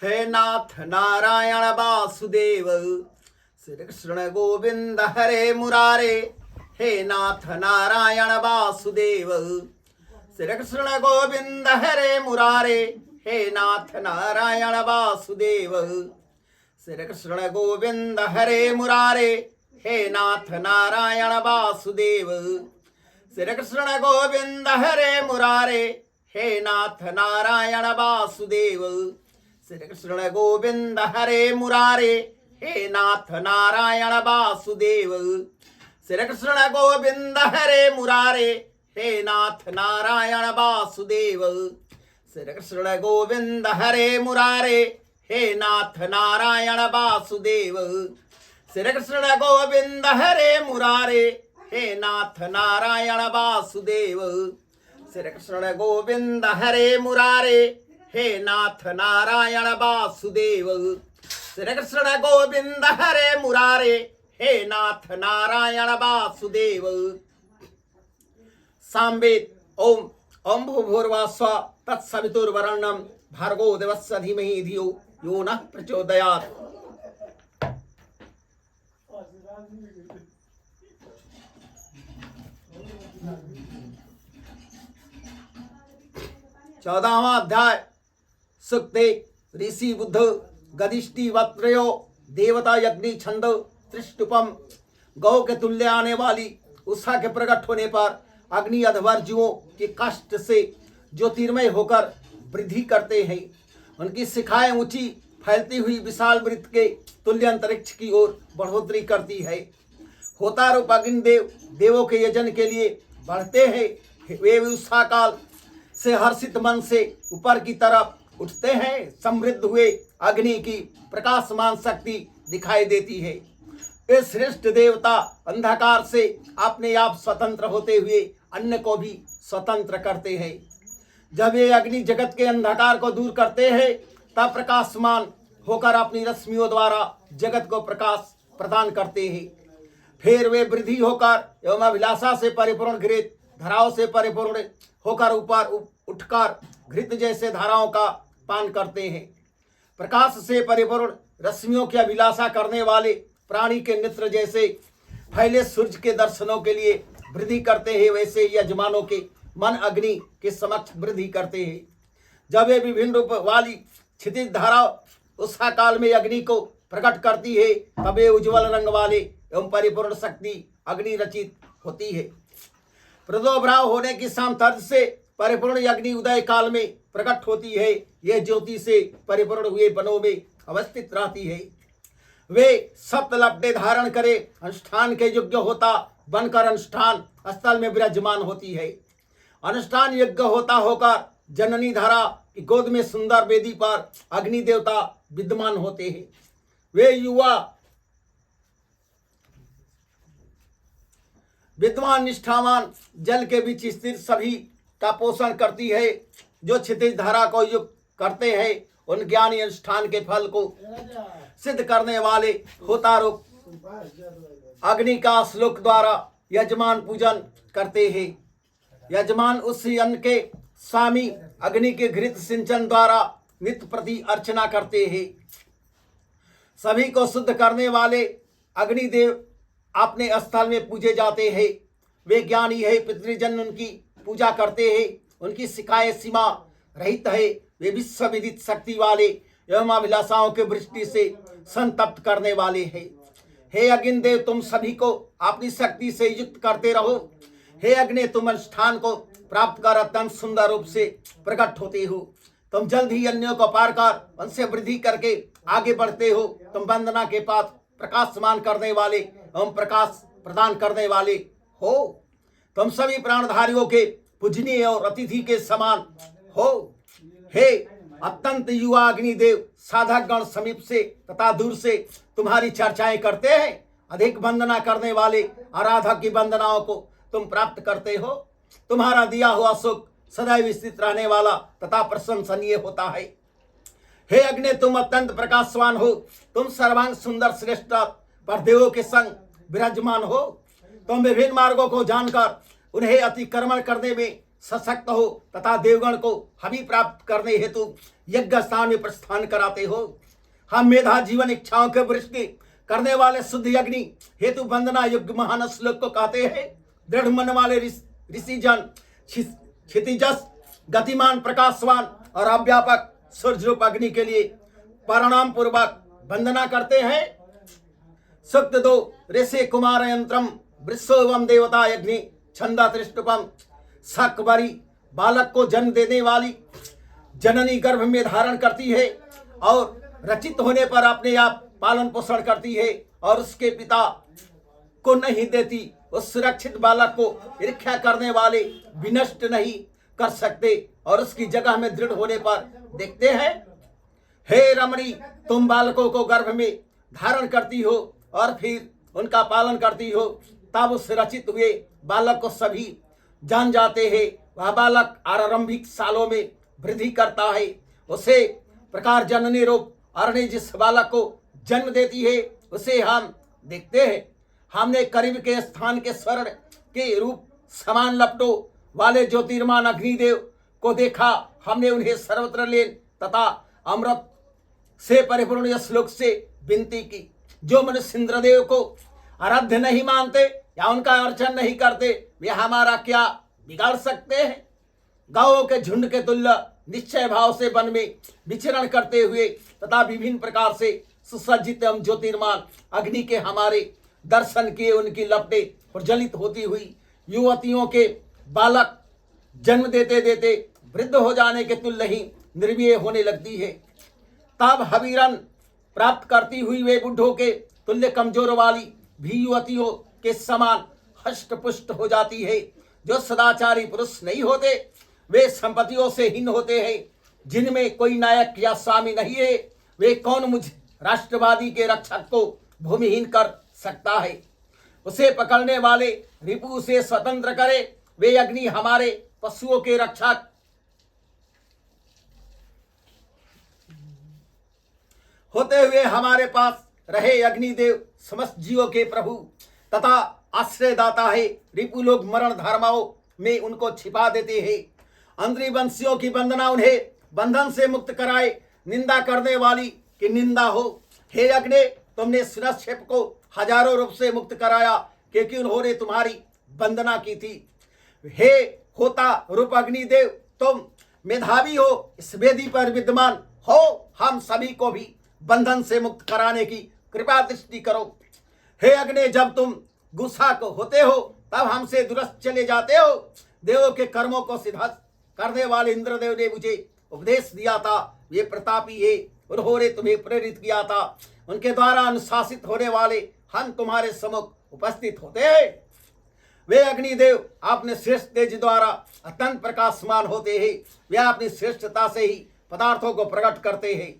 हे नाथ नारायण वासुदेव, श्री कृष्ण गोविंद हरे मुरारे। हे नाथ नारायण वासुदेव, श्री कृष्ण गोविंद हरे मुरारे। हे नाथ नारायण वासुदेव, श्री कृष्ण गोविंद हरे मुरारे। हे नाथ नारायण वासुदेव, श्री कृष्ण गोविंद हरे मुरारे। हे नाथ नारायण वासुदेव, श्री कृष्ण गोविंद हरे मुरारे। हे नाथ नारायण वासुदेव, श्री कृष्ण गोविंद हरे मुरारे। हे नाथ नारायण वासुदेव, श्री कृष्ण गोविंद हरे मुरारे। हे नाथ नारायण वासुदेव, श्री कृष्ण गोविंद हरे मुरारे। हे नाथ नारायण वासुदेव, श्री कृष्ण गोविंद हरे मुरारे। हे नाथ नारायण वासुदेव, श्री कृष्ण गोविंद हरे मुरारे। हे नाथ नारायण वासुदेव। सामवेद ओम ओम भूर्भुवः स्वः तत्सवितुर्वरेण्यं भर्गो देवस्य धीमहि धियो यो नः प्रचोदयात्। चौदहवां अध्याय। सुखदेव ऋषि बुद्ध गदिष्टि वत्रयो देवता यज्ञ छंद त्रिष्टुपम। गौ के तुल्य आने वाली उषा के प्रकट होने पर अग्नि अधवर्जुओं के कष्ट से ज्योतिर्मय होकर वृद्धि करते हैं। उनकी शिखाएं ऊंची फैलती हुई विशाल वृत्त के तुल्य अंतरिक्ष की ओर बढ़ोतरी करती है। होता रूप अग्निदेव देवों के यजन के लिए बढ़ते हैं। वे उषा काल से हर्षित मन से ऊपर की तरफ उठते हैं। समृद्ध हुए अग्नि की प्रकाशमान शक्ति दिखाई देती है। ये श्रेष्ठ देवता अंधकार से अपने आप स्वतंत्र होते हुए अन्य को भी स्वतंत्र करते हैं। जब ये अग्नि जगत के अंधकार को दूर करते हैं तब प्रकाशमान होकर अपनी रश्मियों द्वारा जगत को प्रकाश प्रदान करते हैं। फिर वे वृद्धि होकर एवं अभिलाषा से परिपूर्ण घृत धाराओं से परिपूर्ण होकर ऊपर उठकर घृत जैसे धाराओं का पान करते हैं। प्रकाश से परिपूर्ण रश्मियों की अभिलाषा करने वाले प्राणी के नेत्र जैसे फैले सूर्य के दर्शनों के लिए वृद्धि करते हैं, वैसे यजमानों के मन अग्नि के समक्ष वृद्धि करते हैं। जब वे विभिन्न रूप वाली क्षितिज धारा उषा काल में अग्नि को प्रकट करती है तब वे उज्ज्वल रंग वाले एवं परिपूर्ण शक्ति अग्नि रचित होती है। प्रदोभाव होने की सामर्थ्य से परिपूर्ण अग्नि उदय काल में प्रकट होती है। यह ज्योति से परिपूर्ण हुए वनों में अवस्थित रहती है। वे सप्त लपटे धारण करे अनुष्ठान के योग्य होता बनकर अनुष्ठान स्थल में विराजमान होती है। अनुष्ठान यज्ञ होता होकर जननी धारा की गोद में सुंदर वेदी पर अग्नि देवता विद्यमान होते हैं। वे युवा विद्वान निष्ठावान जल के बीच स्थित सभी का पोषण करती है। जो क्षितिज धारा को युक्त करते हैं उन ज्ञानी अनुष्ठान के फल को सिद्ध करने वाले होतारूप अग्नि का श्लोक द्वारा यजमान पूजन करते हैं। यजमान उस अन्न के स्वामी अग्नि के घृत सिंचन द्वारा नित्य प्रति अर्चना करते हैं। सभी को शुद्ध करने वाले अग्निदेव अपने स्थल में पूजे जाते हैं। वे ज्ञानी है, पितृजन उनकी पूजा करते हैं। उनकी शिकायत सीमा रहित है। वे विश्व विदित शक्ति वाले एवं अभिलाषाओं के वृष्टि से संतप्त करने वाले हैं। हे अग्निदेव, तुम सभी को अपनी शक्ति से युक्त करते रहो। हे अग्नि, तुम अनुष्ठान को प्राप्त कर अत्यंत सुंदर रूप से प्रकट होते हो। तुम जल्द ही अन्यों को पार कर उनसे वृद्धि करके आगे बढ़ते हो। तुम वंदना के पात्र प्रकाशमान करने वाले एवं प्रकाश प्रदान करने वाले हो। तुम सभी प्राणधारियों के पूजनीय और अतिथि के समान हो। हे अत्यंत युवा अग्निदेव, साधक गण समीप से तथा दूर से तुम्हारी चर्चाएं करते हैं। अधिक वंदना करने वाले आराधक की वंदनाओं को तुम प्राप्त करते हो। तुम्हारा दिया हुआ सुख सदैव स्थित रहने वाला तथा प्रशंसनीय होता है। हे अग्नि, तुम अत्यंत प्रकाशवान हो। तुम सर्वांग सुंदर श्रेष्ठ पर देवों के संग विराजमान हो। तुम विभिन्न मार्गों को जानकर उन्हें अतिक्रमण करने में सशक्त हो तथा देवगण को हवि प्राप्त करने हेतु यज्ञ स्थान में प्रस्थान कराते हो। हम मेधा जीवन इच्छाओं के वृष्टि करने वाले शुद्ध अग्नि हेतु वंदना युग महान श्लोक को कहते हैं। दृढ़ मन वाले ऋषि जन क्षितिजस गतिमान प्रकाशवान और अव्यापक सूर्य रूप अग्नि के लिए परिणाम पूर्वक वंदना करते हैं। सूक्त 2 ऋषि कुमार यंत्रम वृषोवम देवता अग्नि छंदा त्रिष्टुपम। सकबरी बालक को जन्म देने वाली जननी गर्भ में धारण करती है और रचित होने पर अपने आप पालन पोषण करती है और उसके पिता को नहीं देती। उस सुरक्षित बालक को ईर्ष्या करने वाले विनष्ट नहीं कर सकते और उसकी जगह में दृढ़ होने पर देखते हैं। हे रमणी, तुम बालकों को गर्भ में धारण करती हो और फिर उनका पालन करती हो, तब उस रचित हुए बालक को सभी जान जाते हैं। वह बालक आरंभिक सालों में वृद्धि करता है। उसे प्रकार जननी रूप अरणी जिस बालक को जन्म देती है उसे हम देखते हैं। हमने करीब के स्थान के स्वर्ण के रूप समान लपटों वाले ज्योतिर्मान अग्निदेव को देखा। हमने उन्हें सर्वत्र लीन तथा अमृत से परिपूर्ण यह श्लोक से विनती की। जो मनुष्य इंद्रदेव को आराध्य नहीं मानते या उनका अर्चन नहीं करते, वे हमारा क्या बिगाड़ सकते हैं। गांवों के झुंड के तुल्य निश्चय भाव से वन में विचरण करते हुए तथा विभिन्न प्रकार से सुसज्जित एवं ज्योतिर्मान अग्नि के हमारे दर्शन किए उनकी लपटें प्रज्वलित होती हुई युवतियों के बालक जन्म देते देते वृद्ध हो जाने के तुल्य ही निर्वीय होने लगती है। तब हवीरन प्राप्त करती हुई वे बुढ़ों के तुल्य कमजोर वाली भी युवतियों के समान हष्ट पुष्ट हो जाती है। जो सदाचारी पुरुष नहीं होते वे संपत्तियों से हीन होते हैं। जिनमें कोई नायक या स्वामी नहीं है, वे कौन मुझ राष्ट्रवादी के रक्षक को भूमिहीन कर सकता है। उसे पकड़ने वाले रिपु से स्वतंत्र करे। वे अग्नि हमारे पशुओं के रक्षक होते हुए हमारे पास रहे। अग्निदेव समस्त जीवों के प्रभु तथा आश्रयदाता है। रिपु लोग मरण धर्माओं में उनको छिपा देते हैं। अंतरी वंशियों की वंदना उन्हें बंधन से मुक्त कराए। निंदा करने वाली की निंदा हो। हे अग्नि, तुमने सुनक्षेप को हजारों रूप से मुक्त कराया क्योंकि उन्होंने तुम्हारी वंदना की थी। हे होता रूप अग्निदेव, तुम मेधावी हो, इस वेदी पर विद्यमान हो। हम सभी को भी बंधन से मुक्त कराने की कृपा दृष्टि करो। हे अग्नि, जब तुम गुस्सा को होते हो तब हमसे दुरस्त चले जाते हो। देवों के कर्मों को सिद्ध करने वाले इंद्रदेव ने मुझे उपदेश दिया था। वे प्रतापी है, उन्होंने तुम्हें प्रेरित किया था। उनके द्वारा अनुशासित होने वाले हम तुम्हारे सम्मुख उपस्थित होते हैं। वे अग्निदेव अपने श्रेष्ठ तेज द्वारा अत्यंत प्रकाशमान होते हैं। वे अपनी श्रेष्ठता से ही पदार्थों को प्रकट करते हैं।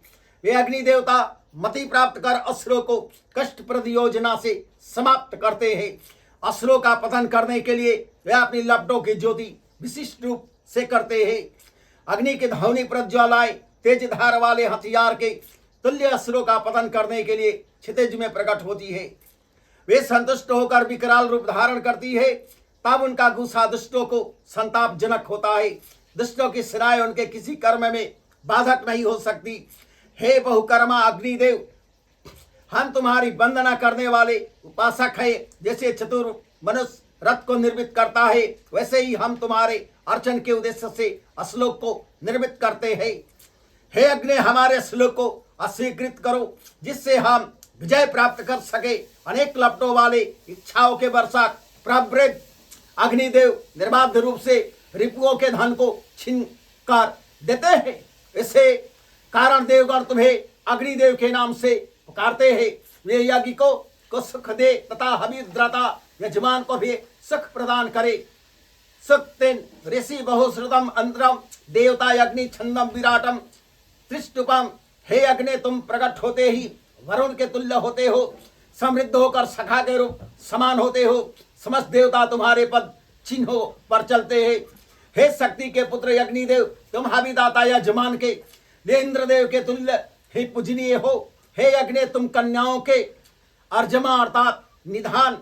वे अग्निदेवता मति प्राप्त कर असुरों को कष्टप्रद योजना से समाप्त करते हैं। असुरों का पतन करने के लिए वे अपनी लपटों की ज्योति विशिष्ट रूप से करते हैं। अग्नि की ध्वनि प्रज्वालाएं तेज धार वाले हथियार के तुल्य असुरों का पतन करने के लिए क्षितिज में प्रकट होती है। वे संतुष्ट होकर विकराल रूप धारण करती है। तब उनका गुस्सा दुष्टों को संतापजनक होता है। दुष्टों की सेनाएं उनके किसी कर्म में बाधक नहीं हो सकती। हे बहुकर्मा अग्निदेव, हम तुम्हारी वंदना करने वाले उपासक हैं। जैसे चतुर मनुष्य रथ को निर्मित करता है, वैसे ही हम तुम्हारे अर्चन के उद्देश्य से श्लोक को निर्मित करते हैं। हे अग्नि, हमारे श्लोक को अस्वीकृत करो जिससे हम विजय प्राप्त कर सके। अनेक लपटों वाले इच्छाओं के वर्षा प्रवृत्त अग्निदेव निर्बाध रूप से रिपुओं के धन को छीन कर देते हैं। इसे कारण देवगण तुम्हें अग्निदेव के नाम से पुकारते हैं। वे यज्ञ को सुख दे तथा हविद्रता यजमान को भी सुख प्रदान करे। सुक्तिन ऋषि बहुश्रुतम अंतरम देवता अग्नि छंदम विराटम त्रिष्टुपम। हे अग्नि, तुम प्रकट होते ही वरुण के तुल्य होते हो। समृद्ध होकर सखा के रूप समान होते हो। समस्त देवता तुम्हारे पद चिन्हों पर चलते हैं। हे शक्ति के पुत्र अग्निदेव, तुम हविदाता यजमान के इंद्रदेव के तुल्य ही पूजनीय हो। हे अग्नि, तुम कन्याओं के अर्जमा अर्थात निधान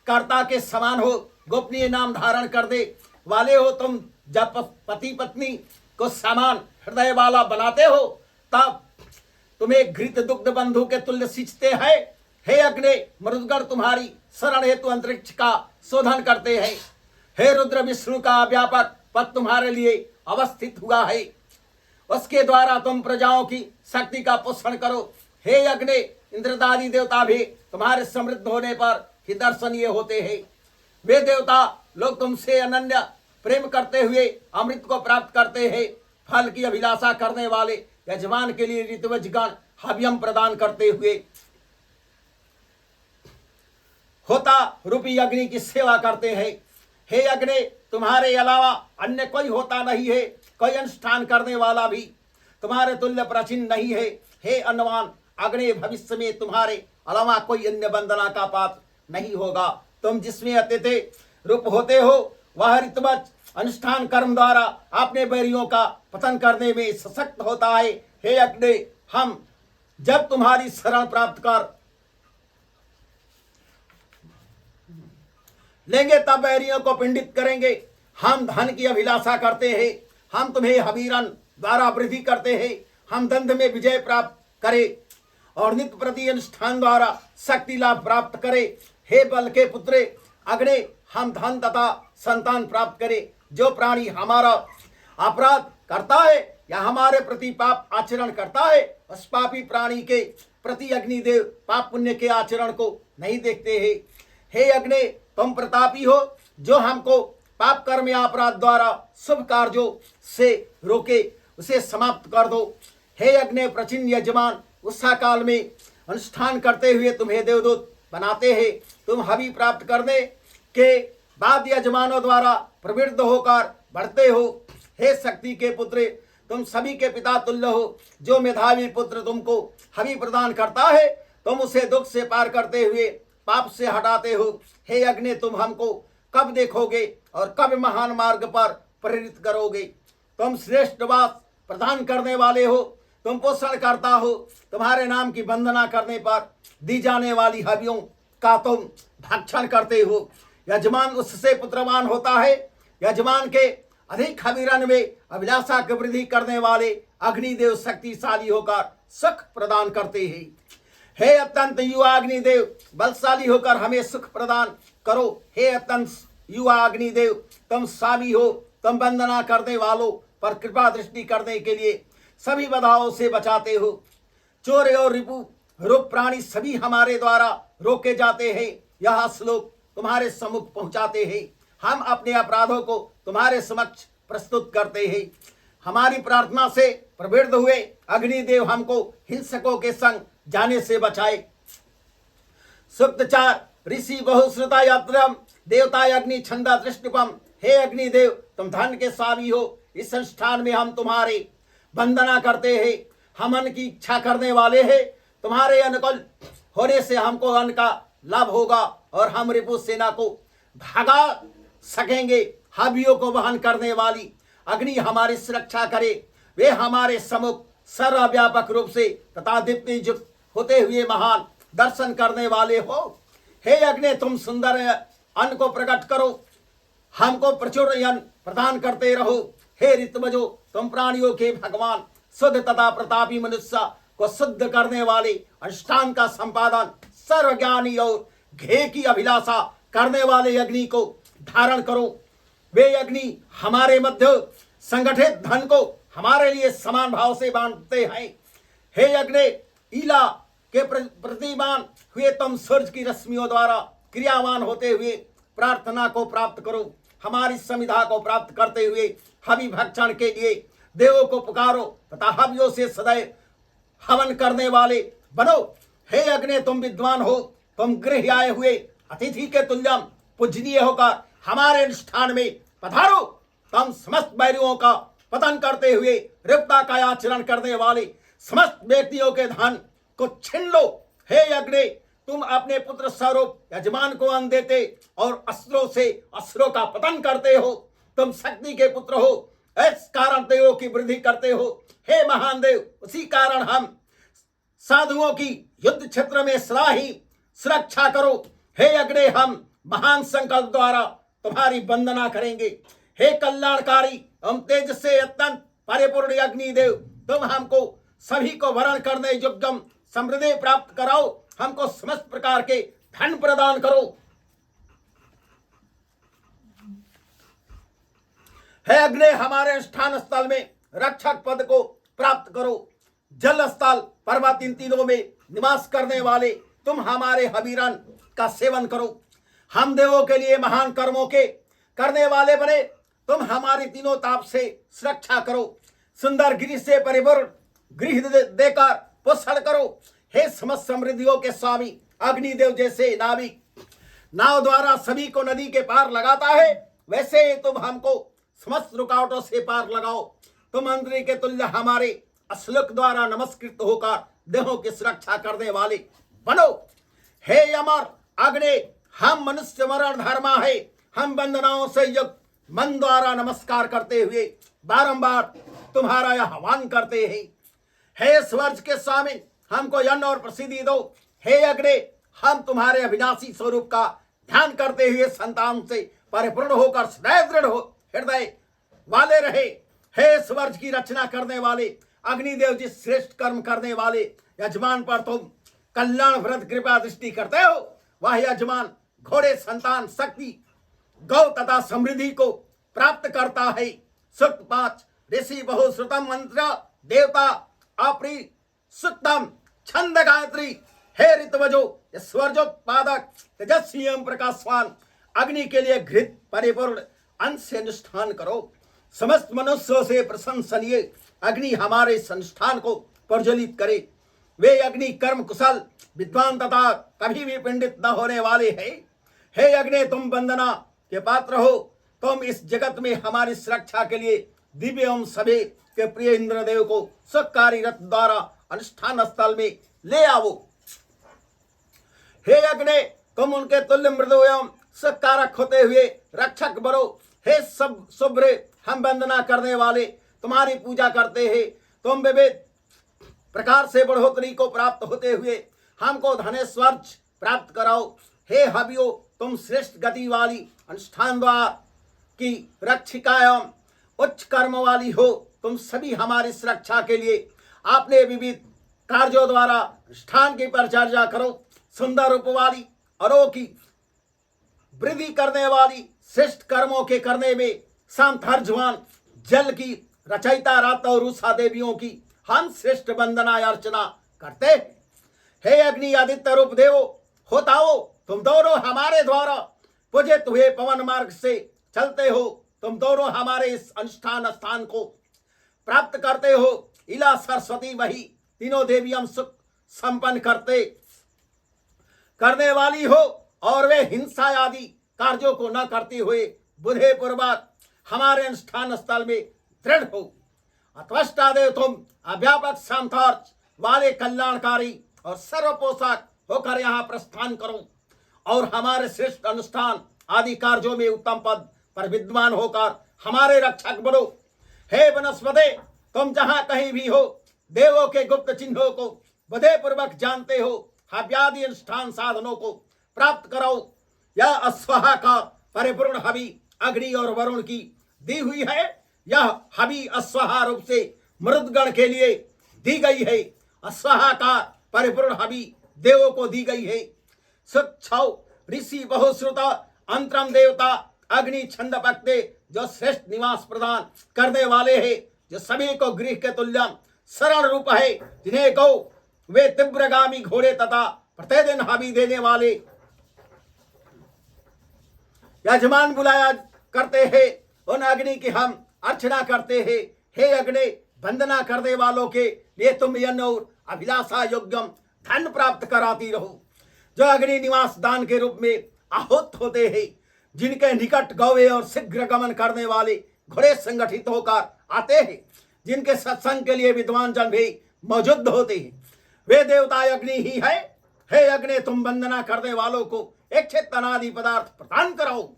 कर्ता के समान हो। गोपनीय नाम धारण कर दे वाले हो तुम। जब पति पत्नी को समान हृदय वाला बनाते हो, तब तुम्हें घृत दुग्ध बंधु के तुल्य सींचते हैं। हे अग्नि, मरुदगण तुम्हारी शरण हेतु अंतरिक्ष का शोधन करते हैं। हे रुद्र, विष्णु का व्यापक पद तुम्हारे लिए अवस्थित हुआ है, उसके द्वारा तुम प्रजाओं की शक्ति का पोषण करो। हे अग्नि, इंद्रदादि देवता भी तुम्हारे समृद्ध होने पर ही दर्शनीय होते हैं। वे देवता लोग तुमसे अनन्य प्रेम करते हुए अमृत को प्राप्त करते हैं। फल की अभिलाषा करने वाले यजमान के लिए ऋतुवजगण हव्यम प्रदान करते हुए होता रूपी अग्नि की सेवा करते हैं। हे अग्नि, तुम्हारे अलावा अन्य कोई होता नहीं है, कोई अनुष्ठान करने वाला भी तुम्हारे तुल्य प्राचीन नहीं है। हे अन्नवान अग्नि, भविष्य में तुम्हारे अलावा कोई अन्य वंदना का पात्र नहीं होगा। तुम जिसमें अतिथि रूप होते हो, वह ऋतुवज अनुष्ठान कर्म द्वारा अपने बैरियों का पतन करने में सशक्त होता है। हे अग्नि, हम जब तुम्हारी शरण प्राप्त कर लेंगे तब बैरियों को पिंडित करेंगे। हम धन की अभिलाषा करते हैं, हम तुम्हें हवीरन द्वारा वृद्धि करते हैं। हम दंड में विजय प्राप्त करें और नित्य प्रति अनुष्ठान द्वारा शक्ति लाभ प्राप्त करें। हे बल के पुत्र अग्नि, हम धन तथा संतान प्राप्त करें। जो प्राणी हमारा अपराध करता है या हमारे प्रति पाप आचरण करता है, उस पापी प्राणी के प्रति अग्निदेव पाप पुण्य के आचरण को नहीं देखते हैं। हे अग्नि, तुम प्रतापी हो, जो हमको पाप कर्म या अपराध द्वारा शुभ कार्यों से रोके, उसे समाप्त कर दो। हे अग्नि, प्राचीन यजमान उत्साह काल में अनुष्ठान करते हुए तुम्हें देवदूत बनाते हैं। तुम हवि प्राप्त करने के बाद यजमानों द्वारा प्रवृत्त होकर बढ़ते हो। हे शक्ति के पुत्र, तुम सभी के पिता तुल्य हो। जो मेधावी पुत्र तुमको हवि प्रदान करता है, तुम उसे दुख से पार करते हुए पाप से हटाते हो। हे अग्नि, तुम हमको कब देखोगे और कब महान मार्ग पर प्रेरित करोगे? तुम श्रेष्ठ वास प्रदान करने वाले हो, तुम पोषण करता हो। तुम्हारे नाम की वंदना करने पर दी जाने वाली हवियों का तुम भक्षण करते हो। यजमान उससे पुत्रवान होता है। यजमान के अधिक हविरन में अभिलाषा की वृद्धि करने वाले अग्निदेव शक्तिशाली होकर सुख प्रदान करते हैं। हे अत्यंत युवा अग्निदेव, बलशाली होकर हमें सुख प्रदान करो। हे अत्यंत युवा अग्निदेव, तुम स्वामी हो, तुम वंदना करने वालों पर कृपा दृष्टि करने के लिए सभी बाधाओं से बचाते हो। चोर और रिपु रूप प्राणी सभी हमारे द्वारा रोके जाते हैं। यह श्लोक तुम्हारे सम्मुख पहुंचाते हैं। हम अपने अपराधों को तुम्हारे समक्ष प्रस्तुत करते हैं। हमारी प्रार्थना से प्रवृत्त हुए अग्निदेव हमको हिंसकों के संग जाने से बचाए। सूक्त 4 ऋषि बहुश्रुता यात्रम देवता अग्नि छंदा दृष्टिपम। हे अग्निदेव, तुम धन के स्वामी हो। इस संस्थान में हम तुम्हारे वंदना करते हैं। हम अन्न की इच्छा करने वाले हैं। तुम्हारे अनुकूल होने से हमको अन्न का लाभ होगा और हम रिपु सेना को भगा सकेंगे। हवियों को वहन करने वाली अग्नि हमारी सुरक्षा करे। वे हमारे सम्मुख सर्वव्यापक रूप से तथा दीप्ति युक्त होते हुए महान दर्शन करने वाले हो। हे अग्नि, तुम सुंदर अन्न को प्रकट करो, हमको प्रचुर अन्न प्रदान करते रहो। हे ऋतुवजो, तुम प्राणियों के भगवान, शुद्ध तथा प्रतापी मनुष्य को शुद्ध करने वाले, अनुष्ठान का संपादन, सर्वज्ञानी और घेय की अभिलाषा करने वाले अग्नि को धारण करो। वे अग्नि हमारे मध्य संगठित धन को हमारे लिए समान भाव से बांटते हैं। हे अग्नि, ईला के प्रतिमान हुए तुम सूर्य की रश्मियों द्वारा क्रियावान होते हुए प्रार्थना को प्राप्त करो। हमारी संविधा को प्राप्त करते हुए हवि भक्षण के लिए देवों को पुकारो तथा हवियों से सदैव हवन करने वाले बनो। हे अग्नि, तुम विद्वान हो, तुम गृह आए हुए अतिथि के तुल्यम पूजनीय होकर हमारे अनुष्ठान में पधारो। तुम समस्त बैरियों का पतन करते हुए रिपता का आचरण करने वाले समस्त व्यक्तियों के धन को छीन लो। हे अग्नि, तुम अपने पुत्र स्वरूप यजमान को अन्न देते और अस्त्रों से अस्त्रों का पतन करते हो। तुम शक्ति के पुत्र हो, इस कारण देवों की वृद्धि करते हो। हे महान देव, उसी कारण हम साधुओं की युद्ध क्षेत्र में सदा ही सुरक्षा करो। हे अग्नि, हम महान संकल्प द्वारा तुम्हारी वंदना करेंगे। हे कल्याणकारी, हम तेज से अत्यंत परिपूर्ण अग्निदेव तुम हमको सभी को वरण करने योग्यम समृद्धि प्राप्त कराओ, हमको समस्त प्रकार के धन प्रदान करो। हे अग्नि हमारे स्थान स्थल में रक्षक पद को प्राप्त करो। जल स्थल पर्वत इन तीनों में निवास करने वाले तुम हमारे हबीरन का सेवन करो। हम देवों के लिए महान कर्मों के करने वाले बने, तुम हमारी तीनों ताप से सुरक्षा करो। सुंदर गिरी से परिपूर्ण गृह देकर पोषण करो। हे समस्त समृद्धियों के स्वामी अग्निदेव, जैसे नाविक नाव द्वारा सभी को नदी के पार लगाता है, वैसे ही तुम हमको समस्त रुकावटों से पार लगाओ। तुम अंतरी के तुल्य हमारे अश्लोक द्वारा नमस्कृत होकर देहों की सुरक्षा करने वाले बनो। हे अमर अग्नि, हम मनुष्य मरण धर्मा है, हम वंदनाओं से युक्त मन द्वारा नमस्कार करते हुए बारंबार तुम्हारा यह आह्वान करते हैं। हे स्वर्ग के स्वामी, हमको यज्ञ और प्रसिद्धि दो। हे अग्नि, हम तुम्हारे अविनाशी स्वरूप का ध्यान करते हुए संतान से परिपूर्ण होकर सदैव दृढ़ हो हृदय वाले रहे। हे स्वर्ग की रचना करने वाले अग्निदेव, जिस श्रेष्ठ कर्म करने वाले यजमान पर तुम कल्याण व्रत कृपा दृष्टि करते हो, वह यजमान घोड़े संतान शक्ति गौ तथा समृद्धि को प्राप्त करता है। सूक्त 5 ऋषि बहुश्रुतम मंत्र देवता अपरि सुक्तम छंद गायत्री। हे ऋतवजो स्वर्जोत्पादक तेजस्वी एवं प्रकाशवान अग्नि के लिए घृत परिपूर्ण अंश से अनुष्ठान करो। समस्त मनुष्यों से प्रशंसनीय अग्नि हमारे संस्थान को प्रज्वलित करे। वे अग्नि कर्म कुशल विद्वान तथा कभी भी पिंडित न होने वाले हैं। हे अग्नि, तुम वंदना के पात्र हो। तुम इस जगत में हमारी सुरक्षा के लिए दिव्य एवं सभी के प्रिय इंद्रदेव को सुखकारी रथ द्वारा अनुष्ठान स्थल में ले आओ। हे अग्नि, तुम उनके तुल्य मृदु एवं सुखकारक होते हुए रक्षक बनो। हे सब शुभ्र, हम वंदना करने वाले तुम्हारी पूजा करते हैं। तुम विविध प्रकार से बढ़ोतरी को प्राप्त होते हुए हमको धनेश्वर्ज प्राप्त कराओ। हे हवियो, तुम श्रेष्ठ गति वाली अनुष्ठान द्वार की रक्षिका एवं उच्च कर्म वाली हो। तुम सभी हमारी सुरक्षा के लिए आपने विविध कार्यों द्वारा अनुष्ठान की परिचर्या करो। सुंदर रूप वाली अलौकिक वृद्धि करने वाली श्रेष्ठ कर्मों के करने में सामर्थ्यवान जल की रचयिता रात और उषा देवियों की हम श्रेष्ठ वंदना अर्चना करते हैं। हे अग्नि आदित्य रूप देवो होताओ, तुम दोनों हमारे द्वारा पूजित हुए पवन मार्ग से चलते हो। तुम दोनों हमारे इस अनुष्ठान स्थान को प्राप्त करते हो। इला सरस्वती वही तीनों देवियां सुख संपन्न करने वाली हो, और वे हिंसा आदि कार्यों को न करते हुए बुद्धि पूर्वक हमारे अनुष्ठान स्थल में दृढ़ हो। अत्वष्टादेव, तुम अव्यापक सामर्थ्य वाले कल्याणकारी और सर्वपोषक होकर यहाँ प्रस्थान करो और हमारे श्रेष्ठ अनुष्ठान आदि कार्यों में उत्तम पद पर विद्वान होकर हमारे रक्षक बनो। हे वनस्पति, तुम जहाँ कहीं भी हो, देवों के गुप्त चिन्हों को बुद्धि पूर्वक जानते हो। हव्यादि अनुष्ठान साधनों को प्राप्त कराओ। यह अस्वाहा का परिपूर्ण हवि अग्नि और वरुण की दी हुई है। यह हवि अस्वाहा रूप से मृदगण के लिए दी गई है। अस्वाहा का परिपूर्ण हवि देवों को दी गई है। सुक्षौ ऋषि बहुश्रुत अंतरम देवता अग्नि छंद पक्ते, जो श्रेष्ठ निवास प्रदान करने वाले हैं, जो सभी को गृह के तुल्य सरल रूप है, जिन्हें गौ वे तीव्रगामी घोड़े तथा प्रतिदिन हवि देने वाले यजमान बुलाया करते हैं, उन अग्नि की हम अर्चना करते हैं। हे अग्नि, वंदना करने वालों के लिए तुम यज्ञ और अभिलाषा योग्यम धन प्राप्त कराती रहो। जो अग्नि निवास दान के रूप में आहूत होते हैं, जिनके निकट गौवे और शीघ्र गमन करने वाले घोड़े संगठित होकर आते हैं, जिनके सत्संग के लिए विद्वान जन भी मौजूद होते हैं, वे देवता अग्नि ही है। हे अग्नि, तुम वंदना करने वालों को इच्छित अनादि पदार्थ प्रदान कराओ।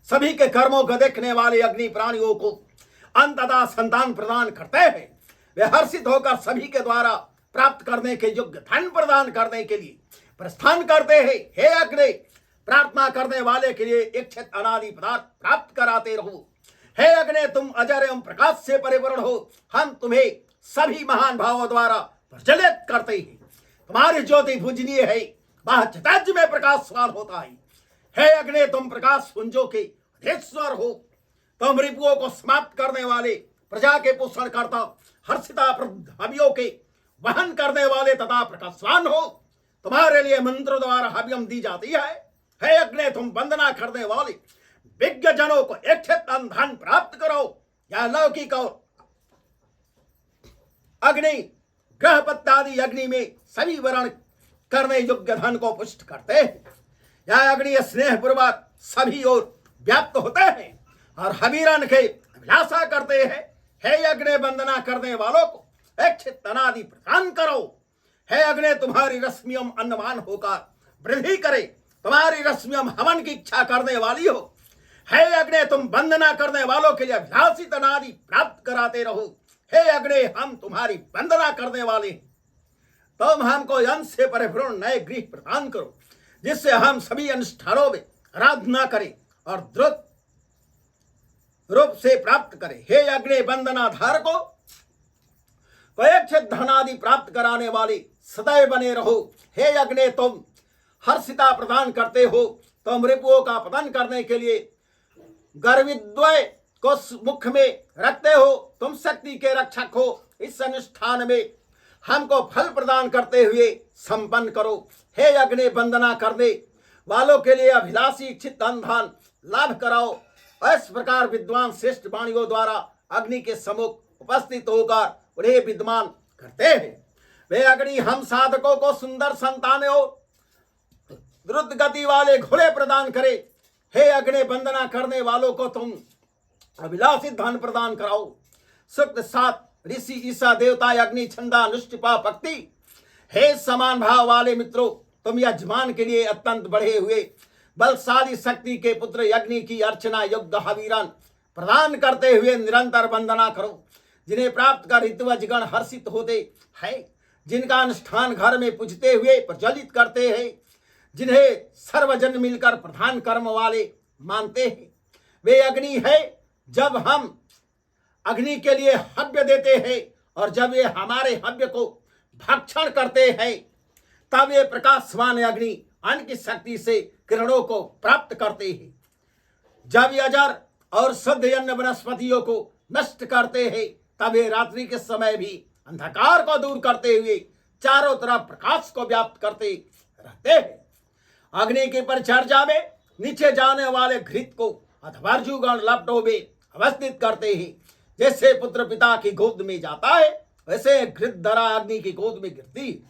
सभी के कर्मों को देखने वाले अग्नि प्राणियों को अंततः संतान प्रदान करते हैं। वे हर्षित होकर सभी के द्वारा प्राप्त करने के योग्य धन प्रदान करने के लिए प्रस्थान करते हैं। हे अग्नि, प्रार्थना करने वाले के लिए इच्छित अनादि पदार्थ प्राप्त कराते रहो। हे अग्नि तुम अजर एवं प्रकाश से परिपूर्ण हो, हम तुम्हें सभी महान भावों द्वारा प्रज्वलित करते हैं। तुम्हारी ज्योति पूजनीय है, वह चिताज्य में प्रकाशवान होता है। हे अग्नि तुम प्रकाश पुंजों के अधीश्वर हो, तुम रिपुओं को समाप्त करने वाले, प्रजा के पोषण करता, हर्षिता हवियों के वहन करने वाले तथा प्रकाशवान हो। तुम्हारे लिए मंत्र द्वारा हवियम दी जाती है। हे अग्नि तुम वंदना करने वाले विज्ञ जनों को इच्छित धन प्राप्त करो। यह लौकिक और अग्नि ग्रहपत्यादि अग्नि में सभी वर्ण करने योग्य धन को पुष्ट करते हैं। यह अग्नि स्नेह पूर्वक सभी ओर व्याप्त होते हैं और हवीरन के अभिलाषा करते हैं। हे अग्नि वंदना करने वालों को इच्छित अनादि प्रदान करो। हे अग्नि तुम्हारी रश्मियम अन्नवान होकर वृद्धि करे, तुम्हारी रश्मियम हवन की इच्छा करने वाली हो। हे अग्नि तुम वंदना करने वालों के लिए अभिलाषित अनादि प्राप्त कराते रहो। हे अग्नि हम तुम्हारी वंदना करने वाले हैं, तुम हमको अंश से परिपूर्ण नए गृह प्रदान करो, जिससे हम सभी अनुष्ठानों में आराधना करें और द्रुत रूप से प्राप्त करें। हे अग्नि वंदना धारको को इच्छित धनादि प्राप्त कराने वाले सदैव बने रहो। हे अग्नि तुम हर्षिता प्रदान करते हो, तुम रिपुओं का पतन करने के लिए गर्विद्वय को मुख में रखते हो, तुम शक्ति के रक्षक हो। इस अनुष्ठान में हमको फल प्रदान करते हुए संपन्न करो। हे अग्नि वंदना करने वालों के लिए अभिलाषी इच्छित धन लाभ कराओ। इस प्रकार विद्वान श्रेष्ठ वाणियों द्वारा अग्नि के सम्मुख उपस्थित होकर उन्हें विद्वान करते हैं। वे अग्नि हम साधकों को सुंदर संतानें और द्रुत गति वाले घोड़े प्रदान करे। हे अग्नि वंदना करने वालों को तुम अभिलाषित धन प्रदान कराओ। सूक्त 7 ऋषि ईसा देवता अग्नि छंदा अनुष्टिपा भक्ति। हे समान भाव वाले मित्रों, तुम यजमान के लिए अत्यंत बढ़े हुए बलशाली शक्ति के पुत्र अग्नि की अर्चना योग्य हवीरन प्रदान करते हुए निरंतर वंदना करो, जिन्हें प्राप्त कर ऋतुवजगण हर्षित होते हैं, जिनका अनुष्ठान घर में पूजते हुए प्रज्वलित करते हैं, जिन्हें सर्वजन मिलकर प्रधान कर्म वाले मानते हैं। वे अग्नि है। जब हम अग्नि के लिए हव्य देते हैं और जब ये हमारे हव्य को भक्षण करते हैं, तब ये प्रकाशवान अग्नि अन्न की शक्ति से किरणों को प्राप्त करते हैं। जब ये अजर और शुद्ध अन्न वनस्पतियों को नष्ट करते हैं, तब ये रात्रि के समय भी अंधकार को दूर करते हुए चारों तरफ प्रकाश को व्याप्त करते रहते हैं। अग्नि की परिचर्या में नीचे जाने वाले घृत को अध्वर्युगण लपटों में अवस्थित करते हैं। जैसे पुत्र पिता की गोद में जाता है, वैसे घृत धरा अग्नि की गोद में गिरती है।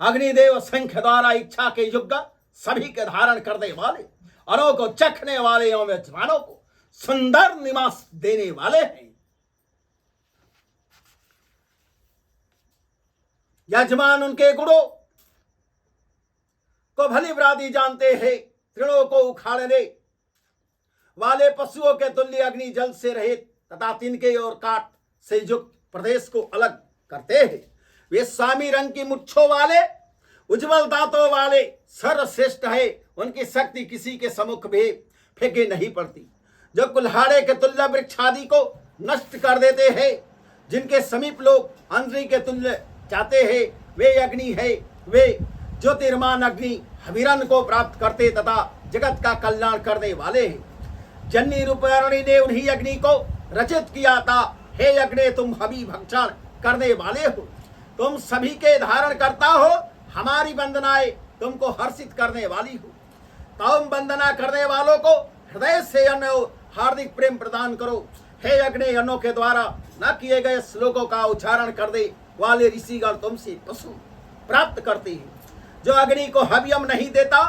अग्निदेव संख्य द्वारा इच्छा के युग सभी के धारण करने वाले, अनों को चखने वाले एवं यजमानों को सुंदर निवास देने वाले हैं। यजमान उनके गुणों को भली भांति जानते हैं। तृणों को उखाड़ने वाले पशुओं के तुल्य अग्नि जल से रहित तथा तिनके और काट से युक्त प्रदेश को अलग करते हैं। वे स्वामी रंग की मुच्छों वाले, उज्जवल दांतों वाले सर्वश्रेष्ठ है। उनकी शक्ति किसी के सम्मुख भी फेंके नहीं पड़ती। जो कुल्हाड़े के तुल्य वृक्ष आदि को नष्ट कर देते हैं, जिनके समीप लोग अंजलि के तुल्य जाते हैं, वे अग्नि है। वे ज्योतिर्मान अग्नि हवीरन को प्राप्त करते तथा जगत का कल्याण करने वाले हैं। जन्नी रूपणी ने उन्हीं अग्नि को रचित किया था। हे अग्नि तुम हवि भक्षण करने वाले हो, तुम सभी के धारण करता हो। हमारी वंदनाएं तुमको हर्षित करने वाली हो। तुम वंदना करने वालों को हृदय से अन्न और हार्दिक प्रेम प्रदान करो। हे अग्नि अन्नों के द्वारा न किए गए श्लोकों का उच्चारण करने वाले ऋषिगण तुमसे पशु प्राप्त करते हैं। जो अग्नि को हव्यम नहीं देता,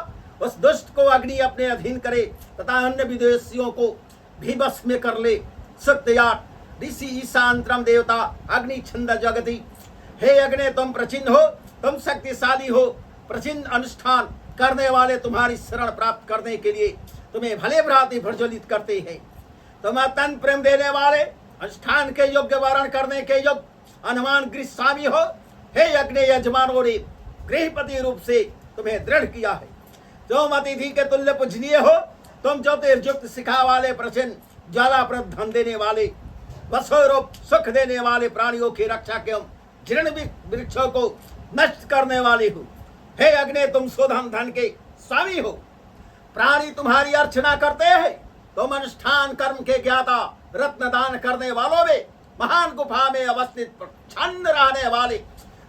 उस दुष्ट को अग्नि अपने अधीन करे तथा अन्य विदेशियों को भी बस में कर ले। सत्याट ऋषि ईशांतरम देवता अग्नि छंद जगति। हे अग्नि तुम प्रचिन्न हो, तुम शक्तिशाली हो। प्रचिन्न अनुष्ठान करने वाले तुम्हारी शरण प्राप्त करने के लिए तुम्हें भले भांति प्रज्वलित करते हैं। तुम अत्यंत प्रेम देने वाले, अनुष्ठान के योग्य वर्ण करने के योग्य अनुमान गृह स्वामी हो। हे अग्नि यजमानों ने गृहपति रूप से तुम्हें दृढ़ किया है। तुम अतिथि के तुल्य पूजनीय हो। तुम ज्योतिर्युक्त शिखा वाले प्रचिन्न ज्वालाप्रद धन देने वाले, वसोरूप सुख देने वाले, प्राणियों की रक्षा के जीर्ण वृक्षों को नष्ट करने वाले हो। हे अग्नि, तुम सुधन धन के स्वामी हो। प्राणी तुम्हारी अर्चना करते हैं। तुम अनुष्ठान कर्म के ज्ञाता, रत्न दान करने वालों में, महान गुफा में अवस्थित प्रच्छन्न रहने वाले,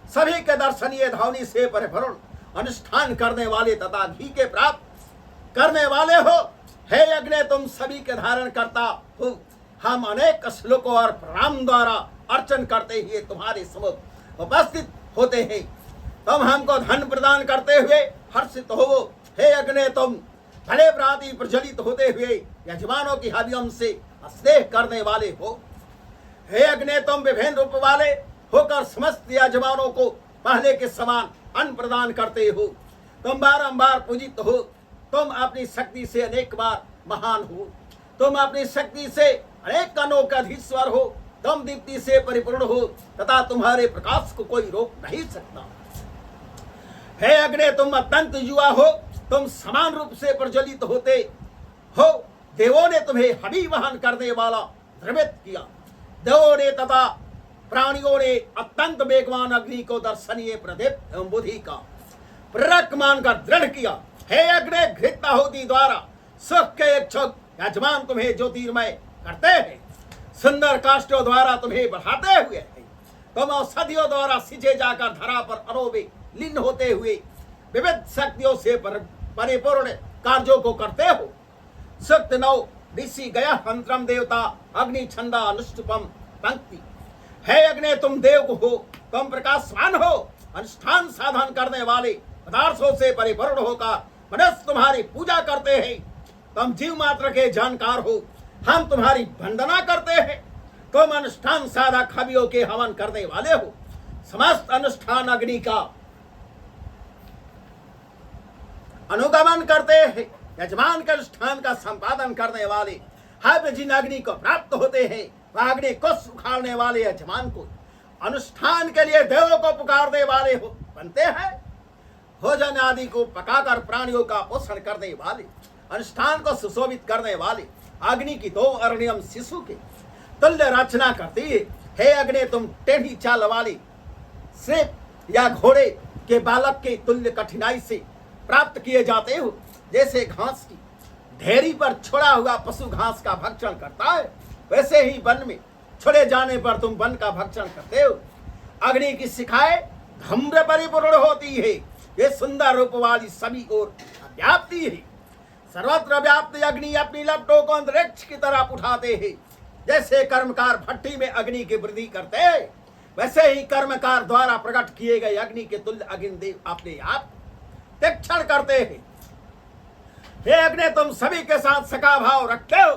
सभी के दर्शनीय ध्वनि से परिपूर्ण अनुष्ठान करने वाले तथा घी के प्राप्त करने वाले हो। हे अग्नि, तुम सभी के धारण करता हो। हम अनेक श्लोकों और प्रणाम द्वारा अर्चन करते हुए तुम्हारे सम्मुख उपस्थित होते हैं। तुम हमको धन प्रदान करते हुए हर्षित हो। हे अग्नि, तुम भले प्राति प्रज्वलित होते हुए यजमानों की हवियम से स्नेह करने वाले हो। हे अग्नि, तुम विभिन्न रूप वाले होकर समस्त यजमानों को पहले के समान अन्न प्रदान करते हो। तुम बारंबार पूजित हो। तुम अपनी शक्ति से अनेक बार महान हो। तुम अपनी शक्ति से अनेक कणों का अधीश्वर हो। तुम दीप्ति से परिपूर्ण हो तथा तुम्हारे प्रकाश को कोई रोक नहीं सकता। हे अग्नि, तुम अत्यंत युवा हो। तुम समान रूप से प्रज्वलित होते हो। देवों ने तुम्हें हवि वहन करने वाला द्रवित किया। देवों ने तथा प्राणियों ने अत्यंत वेगवान अग्नि को दर्शनीय प्रदीप एवं बुद्धि का प्रेरक मानकर दृढ़ किया। हे अग्नि, घृताहुति द्वारा सुख के इच्छुक यजमान तुम्हें ज्योतिर्मय करते हैं। सुंदर काष्ठों द्वारा तुम्हें बढ़ाते हुए हैं। तुम औषधियों द्वारा सिंचे जाकर धरा पर अरोबे लीन होते हुए विविध शक्तियों से परिपूर्ण कार्यों को करते हो। सुक्त 9 ऋषि गया अंतरम देवता अग्नि छंदा अनुष्टुपम पंक्ति। हे अग्नि, तुम देव हो। तुम प्रकाशवान हो। अनुष्ठान साधन करने वाले पदार्थों से परिपूर्ण होकर मनुष्य तुम्हारी पूजा करते हैं। तुम जीव मात्र के जानकार हो। हम तुम्हारी वंदना करते हैं। तुम अनुष्ठान साधक हवियों के हवन करने वाले हो। समस्त अनुष्ठान अग्नि का अनुगमन करते हैं। यजमान के अनुष्ठान का संपादन करने वाले हव्य जिन अग्नि को प्राप्त होते हैं, वह अग्नि को सुखाने वाले यजमान को अनुष्ठान के लिए देवों को पुकारने वाले हो बनते हैं। भोजन आदि को पकाकर प्राणियों का पोषण करने वाले, अनुष्ठान को सुशोभित करने वाले अग्नि की 2 अरणियम शिशु के तुल्य रचना करती है। हे अग्नि, तुम टेढ़ी चाल वाली श्रेप या घोड़े के बालक के तुल्य कठिनाई से प्राप्त किए जाते हो। जैसे घास की ढेरी पर छोड़ा हुआ पशु घास का भक्षण करता है, वैसे ही वन में छोड़े जाने पर तुम वन का भक्षण करते हो। अग्नि की शिखाएं धूम्र परिपूर्ण होती है। ये सुंदर रूप वाली सभी ओर व्याप्ति है। सर्वत्र व्याप्त अग्नि अपनी लपटों को अंतरिक्ष की तरफ उठाते हैं। जैसे कर्मकार भट्टी में अग्नि की वृद्धि करते हैं, वैसे ही कर्मकार द्वारा प्रकट किए गए अग्नि के तुल्य अग्निदेव अपने आप तीक्षण करते हैं। हे अग्नि, तुम सभी के साथ सखा भाव रखते हो।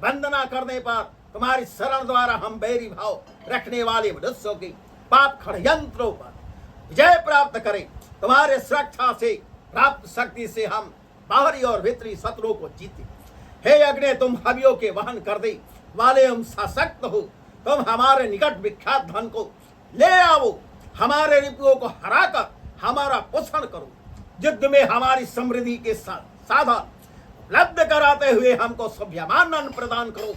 वंदना करने पर तुम्हारी शरण द्वारा हम बैरी भाव रखने वाले मनुष्यों के पाप षड्यंत्रों पर विजय प्राप्त करें। तुम्हारे सुरक्षा से प्राप्त शक्ति से हम बाहरी और भीतरी शत्रुओं को जीते। हे अग्नि, तुम हवियों के वहन करने वाले हम सशक्त हो। तुम हमारे निकट विख्यात धन को ले आओ। हमारे रिपुओं को हराकर हमारा पोषण करो। युद्ध में हमारी समृद्धि के साधन उपलब्ध कराते हुए हमको सभ्यमान अन्न प्रदान करो।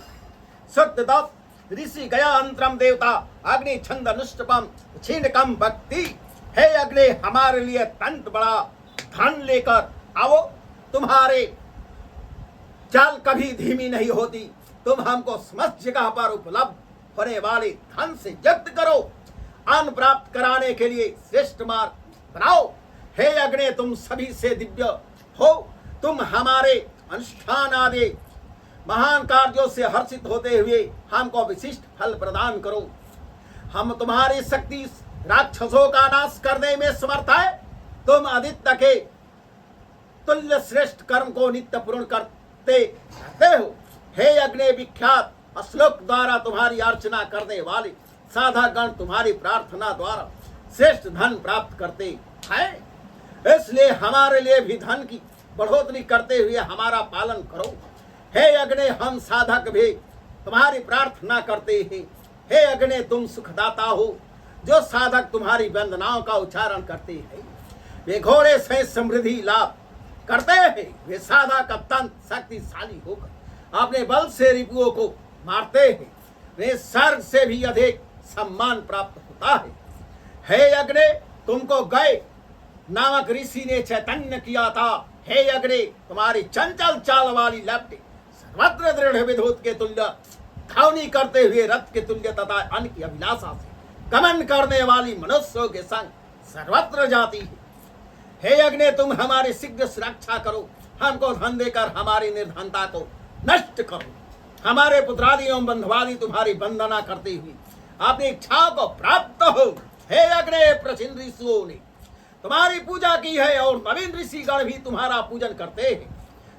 सत्य 10 ऋषि गया अंतरम देवता अग्नि छंद अनुष्टपम क्षीणकम भक्ति। हे अग्नि, हमारे लिए तंत बड़ा धन लेकर आओ। तुम्हारे चाल कभी धीमी नहीं होती। तुम हमको समस्त जगह पर उपलब्ध होने वाले धन से युक्त करो। अन्न प्राप्त कराने के लिए श्रेष्ठ मार्ग बनाओ। हे अग्नि, तुम सभी से दिव्य हो। तुम हमारे अनुष्ठान आदि महान कार्यों से हर्षित होते हुए हमको विशिष्ट फल प्रदान करो। हम तुम्हारी शक्ति राक्षसों का नाश करने में समर्थ है। तुम आदित्य के तुल्य श्रेष्ठ कर्म को नित्य पूर्ण करते रहते हो। हे अग्नि, विख्यात श्लोक द्वारा तुम्हारी अर्चना करने वाले साधक गण तुम्हारी प्रार्थना द्वारा श्रेष्ठ धन प्राप्त करते हैं। इसलिए हमारे लिए भी धन की बढ़ोतरी करते हुए हमारा पालन करो। हे अग्नि, हम साधक भी तुम्हारी प्रार्थना करते हैं। हे अग्नि, तुम सुखदाता हो। जो साधक तुम्हारी वंदनाओं का उच्चारण करते हैं, वे घोड़े से समृद्धि लाभ करते हैं। वे साधक अत्यंत शक्तिशाली होकर अपने बल से रिपुओं को मारते हैं, वे स्वर्ग से भी अधिक सम्मान प्राप्त होता है। हे अग्नि, तुमको गए नामक ऋषि ने चैतन्य किया था। हे अग्नि, तुम्हारी चंचल चाल वाली लपटे सर्वत्र दृढ़ विद्युत के तुल्य धावनी करते हुए रथ के तुल्य तथा अन्न की अभिलाषा से गमन करने वाली मनुष्यों के संग सर्वत्र जाती है। हे अग्नि, तुम हमारी शीघ्र सुरक्षा करो, हमको धन देकर हमारी निर्धनता को नष्ट करो। हमारे पुत्रादि एवं बंधुवादि तुम्हारी वंदना करते हुए अपनी इच्छाओं को प्राप्त हो। हे अग्नि, प्राचीन ऋषियों ने तुम्हारी पूजा की है और नवीन ऋषिगण भी तुम्हारा पूजन करते हैं।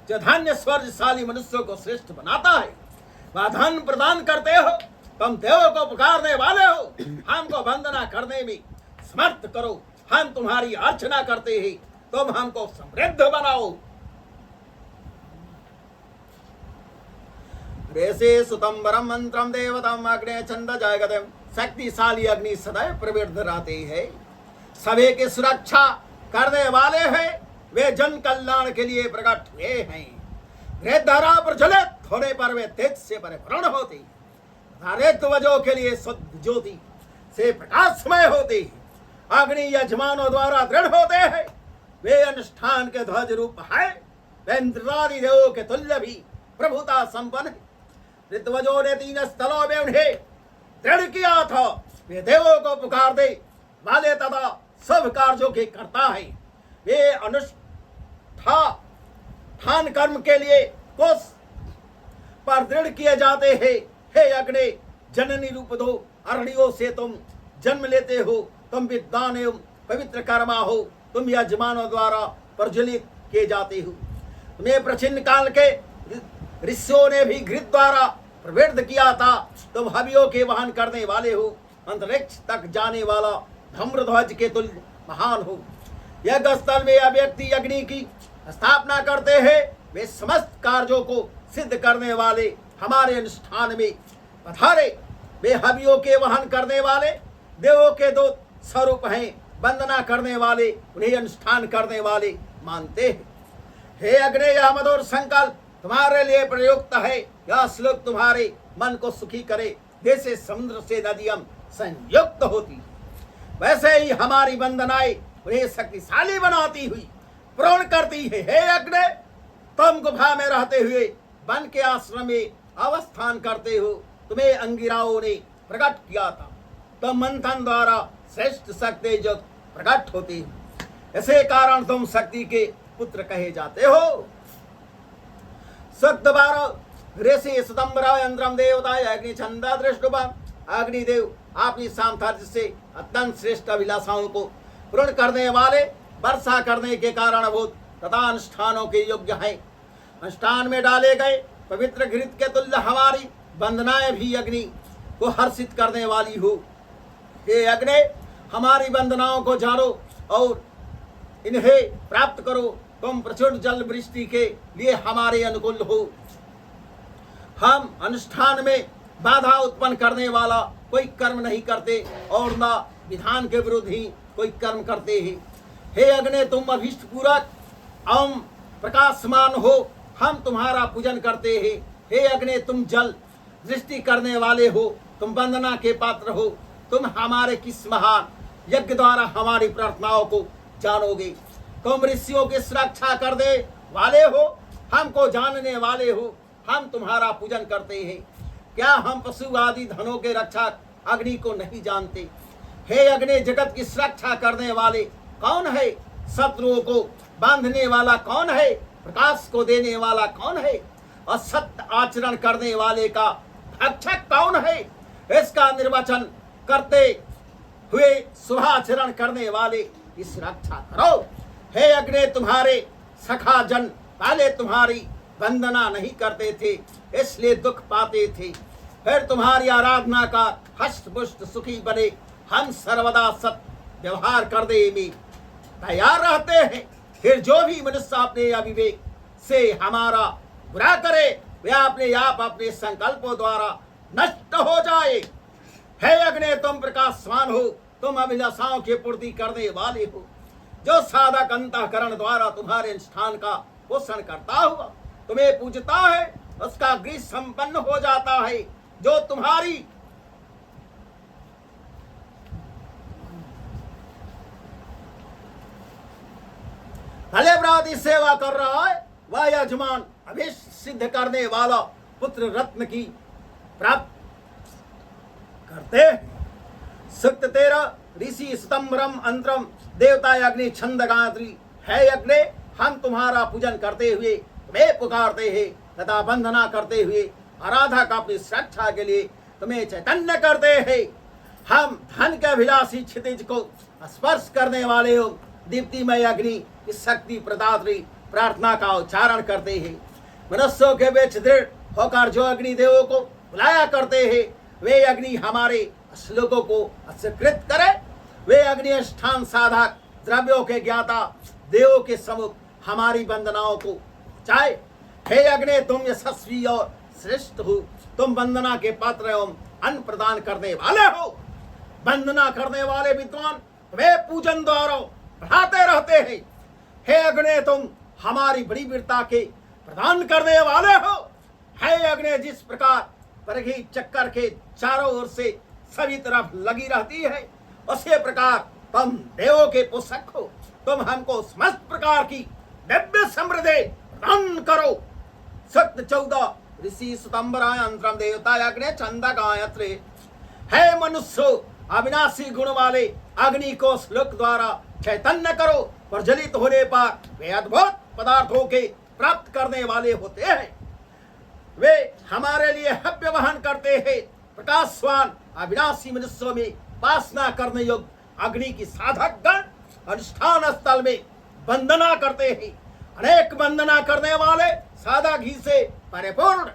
जो धन्य स्वर्गशाली मनुष्यों को श्रेष्ठ बनाता है, वह धन प्रदान करते हो। तुम देवों को पुकारने वाले हो, हमको वंदना करने में समर्थ करो। हम तुम्हारी अर्चना करते हैं, तुम हमको समृद्ध बनाओ। ऋषि सुतंबरम मंत्रम देवतम अग्नि छंद जयगतम। शक्तिशाली अग्नि सदैव प्रवृत्त रहते हैं, सभी की सुरक्षा करने वाले हैं। वे जन कल्याण के लिए प्रकट हुए हैं। धरा प्रज्वलित होने पर वे तेज से परिपूर्ण होते, वजों के लिए शुद्ध ज्योति से प्रकाशमय होते हैं। अग्नि यजमानों द्वारा दृढ़ होते हैं, वे अनुष्ठान के ध्वज रूप है। वे इंद्रादि देवों के तुल्य भी प्रभुता संपन्न है। ऋतवजों ने 3 स्थलों में उन्हें दृढ़ किया था। वे देवों को पुकार दे वाले तथा सब कार्यों के करता है। वे अनुष्ठान कर्म के लिए कोष पर दृढ़ किए जाते हैं। हे अग्नि, जननी रूप दो अरण्यों से तुम जन्म लेते हो। तुम विद्वान एवं पवित्र कर्मा हो। तुम यजमानों द्वारा प्रज्वलित किए जाते हो। तुम्हें प्राचीन काल के ऋषियों ने भी घृत द्वारा प्रवृत्त किया था। तुम हवियों के वाहन करने वाले हो। अंतरिक्ष तक जाने वाला धूम्रध्वज के तुल्य महान हो। यज्ञ स्थल में यह व्यक्ति अग्नि की स्थापना करते हैं। वे समस्त कार्यों को सिद्ध करने वाले हमारे अनुष्ठान में पधारे। वे हवियों के वहन करने वाले देवों के दो स्वरूप हैं। वंदना करने वाले उन्हें अनुष्ठान करने वाले मानते हैं। हे अग्नि, यह मधुर संकल्प तुम्हारे लिए प्रयुक्त है। यह श्लोक तुम्हारे मन को सुखी करे। जैसे समुद्र से नदियां संयुक्त होती, वैसे ही हमारी वंदनाएं उन्हें शक्तिशाली बनाती हुई पूर्ण करती है। हे अग्नि, तुम गुफा में रहते हुए वन के आश्रम में अवस्थान करते हो। तुम्हें अंगिराओं ने प्रकट किया था। तुम मंथन द्वारा श्रेष्ठ शक्ति जो प्रकट होती है, इसे कारण तुम शक्ति के पुत्र कहे जाते हो। ऋषि सुतंबरा यंत्रम देवताय अग्नि छंदा दृष्टुपम। अग्निदेव अपनी सामर्थ्य से अत्यंत श्रेष्ठ अभिलाषाओं को पूर्ण करने वाले, वर्षा करने के कारणभूत तथा अनुष्ठानों के योग्य है। अनुष्ठान में डाले गए पवित्र घृत के तुल्य हमारी वंदनाएं भी अग्नि को हर्षित करने वाली हो। हे अग्नि, हमारी वंदनाओं को जानो और इन्हें प्राप्त करो। तुम प्रचुर जल वृष्टि के लिए हमारे अनुकूल हो। हम अनुष्ठान में बाधा उत्पन्न करने वाला कोई कर्म नहीं करते और न विधान के विरुद्ध ही कोई कर्म करते हैं। हे अग्नि, तुम अभीष्ट पूरक एवं प्रकाशमान हो। हम तुम्हारा पूजन करते हैं। हे अग्नि, तुम जल दृष्टि करने वाले हो। तुम वंदना के पात्र हो। तुम हमारे किस महान यज्ञ द्वारा हमारी प्रार्थनाओं को जानोगे। तुम ऋषियों की सुरक्षा कर दे वाले हो, हमको जानने वाले हो। हम तुम्हारा पूजन करते हैं। क्या हम पशु आदि धनों के रक्षक अग्नि को नहीं जानते? हे अग्नि, जगत की सुरक्षा करने वाले कौन है? शत्रुओं को बांधने वाला कौन है? प्रकाश को देने वाला कौन है? और सत्य आचरण करने वाले का भक्षक कौन है? इसका निर्वचन करते हुए शुभाचरण करने वाले की सुरक्षा करो। हे अग्नि, तुम्हारे सखा जन पहले तुम्हारी वंदना नहीं करते थे, इसलिए दुख पाते थे। फिर तुम्हारी आराधना का हष्ट पुष्ट सुखी बने। हम सर्वदा सत्य व्यवहार करने में तैयार रहते हैं। फिर जो भी मनुष्य अपने अविवेक से हमारा बुरा करे, वह अपने आप अपने संकल्पों द्वारा नष्ट हो जाए। हे अग्नि, तुम प्रकाशवान हो। तुम अभिलाषाओं की पूर्ति करने वाले हो। जो साधक अंतःकरण द्वारा तुम्हारे अनुष्ठान का पोषण करता हुआ तुम्हें पूजता है, उसका गृह संपन्न हो जाता है। जो तुम्हारी भले भांति सेवा कर रहा है, वह यजमान अभिष्ट सिद्ध करने वाला पुत्र रत्न की प्राप्त करते। सूक्त 13 ऋषि स्तंभरम अंतरम देवता अग्नि छंद गायत्री। है अग्नि, हम तुम्हारा पूजन करते हुए वे पुकारते हैं तथा वंदना करते हुए आराधा का अपनी सुरक्षा के लिए तुम्हें चैतन्य करते हैं। हम धन के अभिलाषी क्षितिज को स्पर्श करने वाले हो दीप्तिमय अग्नि की शक्ति प्रदात्री प्रार्थना का उच्चारण करते हैं। मनुष्यों के बीच दृढ़ होकर जो अग्नि देवों को बुलाया करते हैं, वे अग्नि हमारे श्लोकों को अस्वीकृत करे। वे अग्नि अनुष्ठान साधक द्रव्यों के ज्ञाता देवों के सम्मुख हमारी वंदनाओं को चाहे। हे अग्नि, तुम यशस्वी और श्रेष्ठ हो, तुम वंदना के पात्र एवं अन्न प्रदान करने वाले हो। वंदना करने वाले विद्वान वे पूजन द्वारा बढ़ाते रहते हैं। हे अग्नि, तुम हमारी बड़ी वीरता के प्रदान करने वाले हो। हे अग्नि, जिस प्रकार परघी चक्कर के चारों ओर से सभी तरफ लगी रहती है, उसी प्रकार तुम देवों के पोषक हो। तुम हमको समस्त प्रकार की दिव्य समृद्धि प्रदान करो। सूक्त 14 ऋषि स्तंभराय अंतरम देवता अग्नि छंद गायत्री। हे मनुष्य, अविनाशी गुण वाले अग्नि को श्लोक द्वारा चैतन्य करो। प्रज्वलित होने पर वे अद्भुत पदार्थों के प्राप्त करने वाले होते हैं। वे हमारे लिए हव्य वहन करते हैं। प्रकाशवान अविनाशी मनुष्यों में उपासना करने योग्य अग्नि की साधक गण अनुष्ठान स्थल में वंदना करते हैं। अनेक वंदना करने वाले सादा घी से परिपूर्ण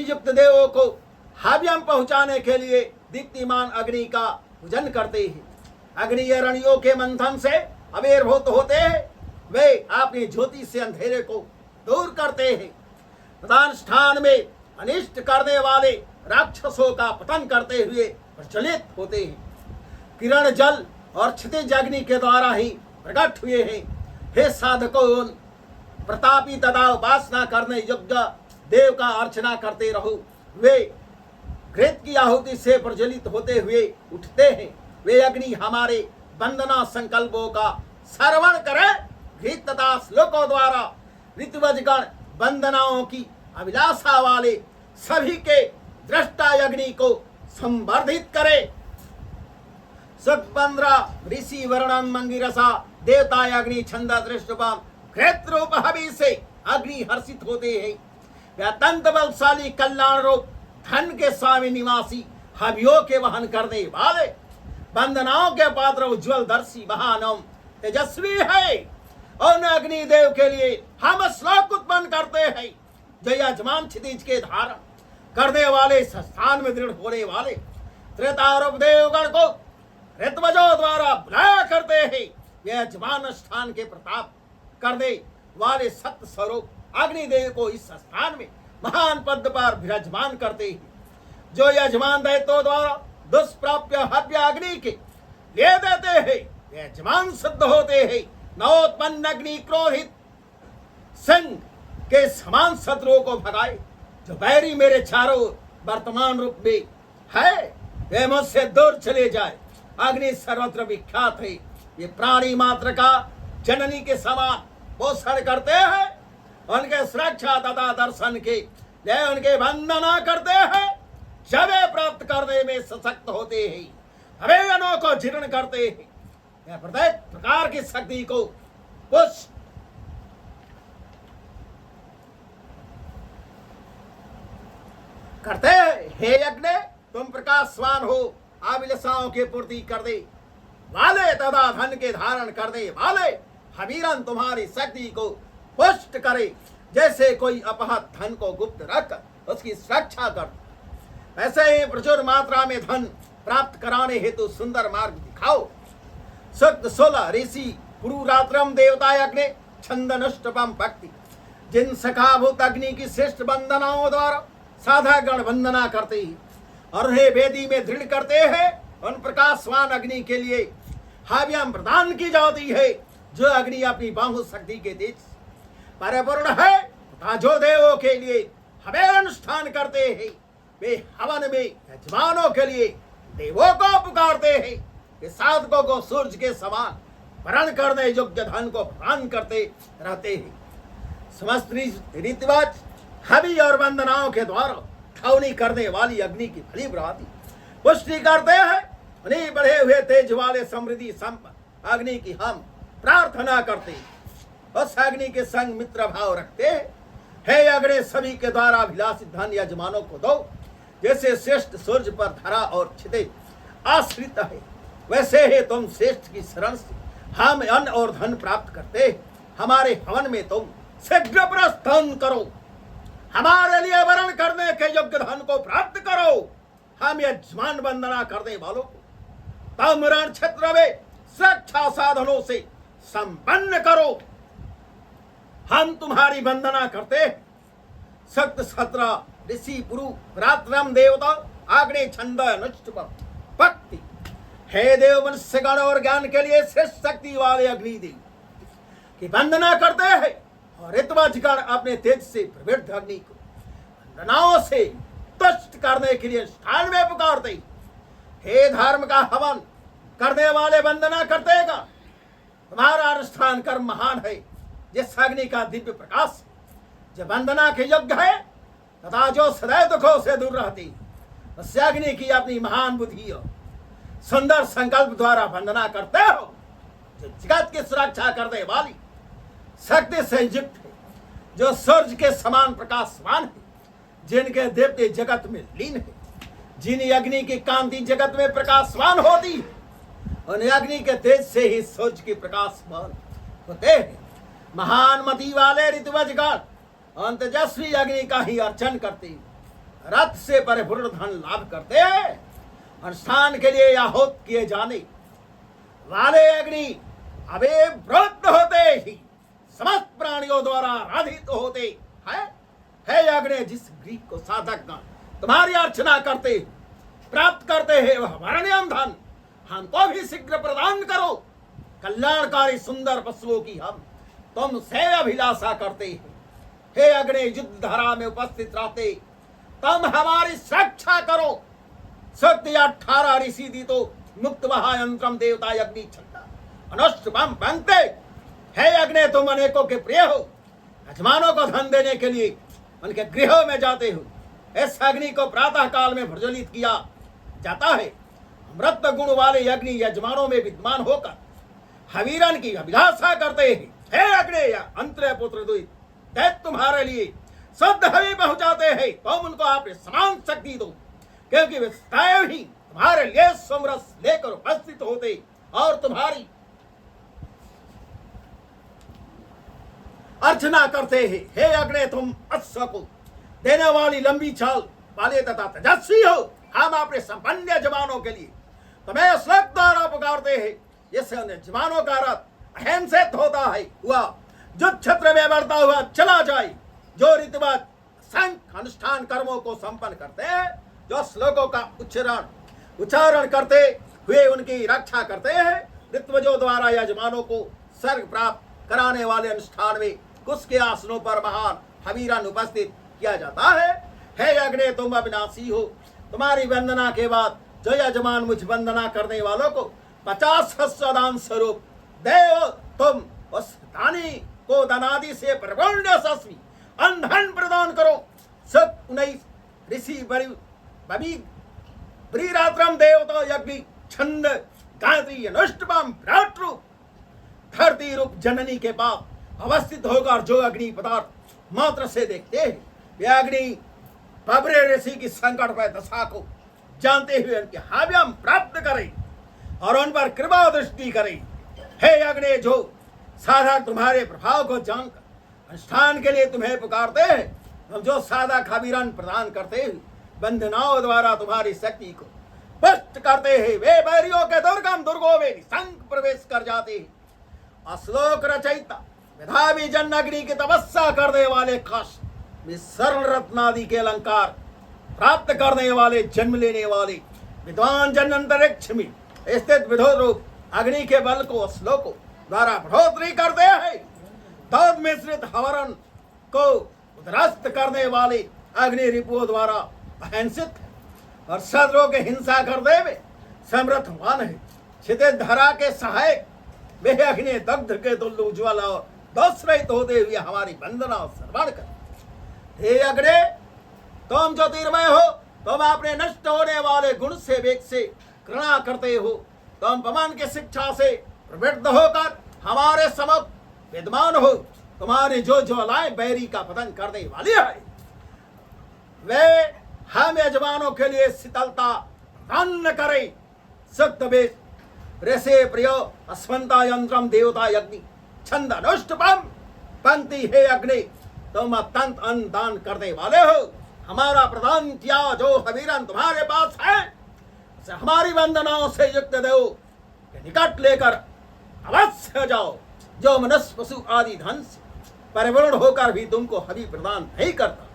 युक्त देवों को हव्यम पहुंचाने के लिए दीप्तिमान अग्नि का पूजन करते हैं। अग्नि अरणियों के मंथन से आविर्भूत होते हैं। वे अपनी ज्योति से अंधेरे को दूर करते हैं। प्रधान स्थान में अनिष्ट करने वाले राक्षसों का पतन करते हुए प्रज्वलित होते हैं। किरण जल और क्षितिज अग्नि के द्वारा ही प्रकट हुए हैं। हे साधकों, प्रतापी तथा उपासना करने योग्य देव का अर्चना करते रहो। वे घृत की आहुति से प्रज्वलित होते हुए उठते हैं। वे अग्नि हमारे वंदना संकल्पों का श्रवण करें। घृत तथा श्लोकों द्वारा ऋतुवजगण वंदनाओं की अभिलाषा वाले सभी के दृष्टा अग्नि को संवर्धित करे। सूक्त 15 ऋषि वर्णन मंगिरसा देवता अग्नि छंद दृष्टुपम घृत रूप हवि से अग्नि हर्षित होते हैं। वे अत्यंत बलशाली कल्याण रूप धन के स्वामी निवासी हवियों के वहन करने वाले वंदनाओं के पात्र उज्ज्वल दर्शी महानम तेजस्वी है। उन अग्नि देव के लिए हम श्लोक उत्पन्न करते हैं जो यजमान क्षितिज के धारण करने वाले स्थान में दृढ़ होने वाले त्रेतारूप देवगण को ऋतवजों द्वारा बुलाया करते हैं। यजमान स्थान के प्रताप करने वाले सत्य स्वरूप अग्निदेव को इस स्थान में महान पद पर विराजमान करते हैं। जो यजमान दैत्यों द्वारा दुष्प्राप्य हव्य अग्नि के ले देते हैं, यजमान सिद्ध होते हैं। नवोत्पन्न अग्नि क्रोधित सिंह के समान शत्रुओं को भगाए। जो बैरी मेरे चारों वर्तमान रूप में है, वे मुझसे दूर चले जाए। अग्नि सर्वत्र विख्यात है। ये प्राणी मात्र का जननी के समान पोषण करते हैं। उनके सुरक्षा तथा दर्शन के लिए उनके वंदना करते हैं। जबे प्राप्त करने में सशक्त होते हैं, अभियानों को जीर्ण करते हैं। यह प्रत्येक प्रकार की शक्ति को पुष्ट करते हैं। हे यज्ञ, तुम प्रकाशवान हो, अभिलाषाओं की पूर्ति करने वाले तथा धन के धारण करने वाले हवीरन तुम्हारी शक्ति को पुष्ट करे। जैसे कोई अपहत धन को गुप्त रखकर उसकी सुरक्षा कर, ऐसे ही प्रचुर मात्रा में धन प्राप्त कराने हेतु सुंदर मार्ग दिखाओ। सूक्त 16 ऋषि पुरुरात्रम देवता अग्नि छंदनुष्टपम भक्ति। जिन सखाभूत अग्नि की श्रेष्ठ वंदनाओं द्वारा साधा गण वंदना करते हैं और उन्हें वेदी में दृढ़ करते हैं, उन प्रकाशवान अग्नि के लिए हव्यम प्रदान की जाती है। जो अग्नि अपनी बाहु शक्ति के तेज परिपूर्ण है, तथा जो देवों के लिए हमें अनुष्ठान करते हैं, वे हवन में यजमानों के लिए देवों को पुकारते हैं कि साधकों को सूर्य के समान वरण करने योग्य धन को प्रदान करते रहते हैं। समस्त रीतिवाज हवि और वंदनाओं के द्वारा खौनी करने वाली अग्नि की भली भांति पुष्टि करते हैं। उन्हीं बढ़े हुए तेज वाले समृद्धि संपन्न अग्नि की हम प्रार्थना करते हैं। उस अग्नि के संग मित्र भाव रखते हैं। हे अग्नि, सभी के द्वारा अभिलाषी धन यजमानों को दो। जैसे श्रेष्ठ सूर्य पर धरा और छिदे आश्रित है, वैसे ही तुम श्रेष्ठ की शरण से हम अन्न और धन प्राप्त करते हैं। हमारे हवन में तुम शीघ्र प्रस्थान करो। हमारे लिए वरण करने के योग्य धन को प्राप्त करो। हम यजमान वंदना करने वालों को तुम रण क्षेत्र में सुरक्षा साधनों से संपन्न करो। हम तुम्हारी वंदना करते हैं। सप्त सत्र ऋषि पुरु पराक्रम देवता आग्नेय छंद अनुष्टुप भक्ति। हे देव, मनुष्य गण और ज्ञान के लिए श्रेष्ठ शक्ति वाले अग्निदेव की वंदना करते हैं और ऋतुवाजगण अपने तेज से प्रवृत्त अग्नि को वंदनाओं से तुष्ट करने के लिए स्थान में पुकारते। हे धर्म का हवन करने वाले, वंदना करते का तुम्हारा अनुष्ठान कर्म महान है। जिस अग्नि का दिव्य प्रकाश जो वंदना के योग्य है तथा जो सदैव दुखों से दूर रहती, उस अग्नि की अपनी महान बुद्धि और सुंदर संकल्प द्वारा वंदना करते हो। जो जगत की सुरक्षा करने वाली शक्ति से युक्त है, जो सूर्य के समान प्रकाशवान है, जिनके देवते जगत में लीन है, जिन अग्नि की कांति जगत में प्रकाशवान होती है, उन अग्नि के तेज से ही सूर्य की प्रकाशवान होते हैं। महान मति वाले ऋतुवजगण अंतजस्वी अग्नि का ही अर्चन करते, रथ से परिपूर्ण धन लाभ करते हैं। अनुष्ठान के लिए आहुत किए जाने वाले अग्नि अबे वृद्ध होते ही समस्त प्राणियों द्वारा आराधित होते हैं। हे अग्नि, जिस गृह को साधक तुम्हारी अर्चना करते प्राप्त करते हैं, वह वर्ण्यम धन हमको भी शीघ्र प्रदान करो। कल्याणकारी सुंदर पशुओं की हम तुमसे अभिलाषा करते हैं। हे अग्नि, युद्ध धारा में उपस्थित रहते तुम हमारी सुरक्षा करो। सत्य 18 ऋषि दी तो मुक्त महायंत्रम देवता अग्नि छंदा अनुष्टुपम बनते। हे अग्नि, तुम अनेकों के प्रिय हो। यजमानों को धन देने के लिए उनके गृहों में जाते हो। इस अग्नि को प्रातः काल में प्रज्वलित किया जाता है। अमृत गुण वाले अग्नि यजमानों में विद्यमान होकर हवीरन की अभिलाषा करते हैं। हे अग्नि, अंतरे पुत्र द्वित दैत्य तुम्हारे लिए शुद्ध हवि पहुंचाते हैं। तुम उनको आपने समान शक्ति दो, क्योंकि वे सदैव ही तुम्हारे लिए समरस लेकर उपस्थित होते और तुम्हारी अर्चना करते हैं। हे अग्नि, तुम अश्व को देने वाली लंबी चाल वाले तथा तेजस्वी हो। हम अपने संपन्न यजमानों के लिए तुम्हें श्लोक द्वारा पुकारते हैं, जिससे उन यजमानों का रथ अहिंसित होता है हुआ जो क्षेत्र में बढ़ता हुआ चला जाए। जो रीतिवाद संख अनुष्ठान कर्मों को संपन्न करते हैं, जो श्लोकों का उच्चारण करते हुए उनकी रक्षा करते हैं, ऋत्वजों द्वारा यजमानों को स्वर्ग प्राप्त कराने वाले अनुष्ठान में कुश के आसनों पर महान हवीरन उपस्थित किया जाता है। हे अग्नि, तुम अविनाशी हो। तुम्हारी वंदना के बाद जो यजमान मुझ वंदना करने वालों को 50 हस्वदान स्वरूप देव, तुम उस दानी को धनादि से परिपूर्ण यशस्वी अंधन प्रदान करो। सब 19 ऋषि ब्रीरात्रम देवता यज्ञ छंद गायत्री अनुष्टुपम विराट रूप धरती रूप जननी के पास अवस्थित होकर जो अग्नि पदार्थ मात्र से देखते हैं, वे अग्नि बबरे ऋषि की संकट पर दशा को जानते हुए उनके हाव्यम प्राप्त करें और उन पर कृपा दृष्टि करें। हे अग्नि, जो साधक तुम्हारे प्रभाव को जानकर अनुष्ठान के लिए तुम्हें पुकारते हैं, हम जो साधक हवीरन प्रदान करते हैं, वंदनाओं द्वारा तुम्हारी शक्ति को पुष्ट करते हैं, वे बैरियों के दुर्गम दुर्गों में निसंक प्रवेश कर जाते हैं। अश्लोक रचयिता मेधावी जन अग्नि की तपस्या करने वाले कश में स्वर्ण रत्नादि के अलंकार प्राप्त करने वाले, जन्म लेने वाले विद्वान जन अंतरिक्ष में स्थित विधो रूप अग्नि के बल को श्लोकों द्वारा बढ़ोतरी करते हैं। दूध मिश्रित हवरन को उद्रस्त करने वाले अग्नि रिपुओं द्वारा अहिंसित है और शत्रुओं के हिंसा करने में समर्थवान है। क्षितिज धरा के सहायक वे अग्नि दग्ध के तुल्य उज्ज्वल और दोष रहित होते हुए हमारी वंदना और सम्मान कर। हे अग्नि, तुम ज्योतिर्मय हो, तुम अपने नष्ट होने वाले गुण से वेग से घृणा करते हो। तुम पवन की शिक्षा से प्रवृत्त होकर हमारे समक्ष विद्यमान हो। तुम्हारी जो ज्वालाएं बैरी का पतन करने वाली है, वे हम यजमानों के लिए शीतलता प्रदान करे। सक्त ऋषि प्रियो अस्मंता यंत्रम देवता यज्ञ छंद अनुष्टपम पंक्ति। हे अग्नि, तुम अत्यंत अन्न दान करने वाले हो। हमारा प्रदान किया जो हवीरन तुम्हारे पास है, उसे हमारी वंदनाओं से युक्त देव के निकट लेकर अवश्य जाओ। जो मनुष्य पशु आदि धन से परिपूर्ण होकर भी तुमको हवि प्रदान नहीं करता,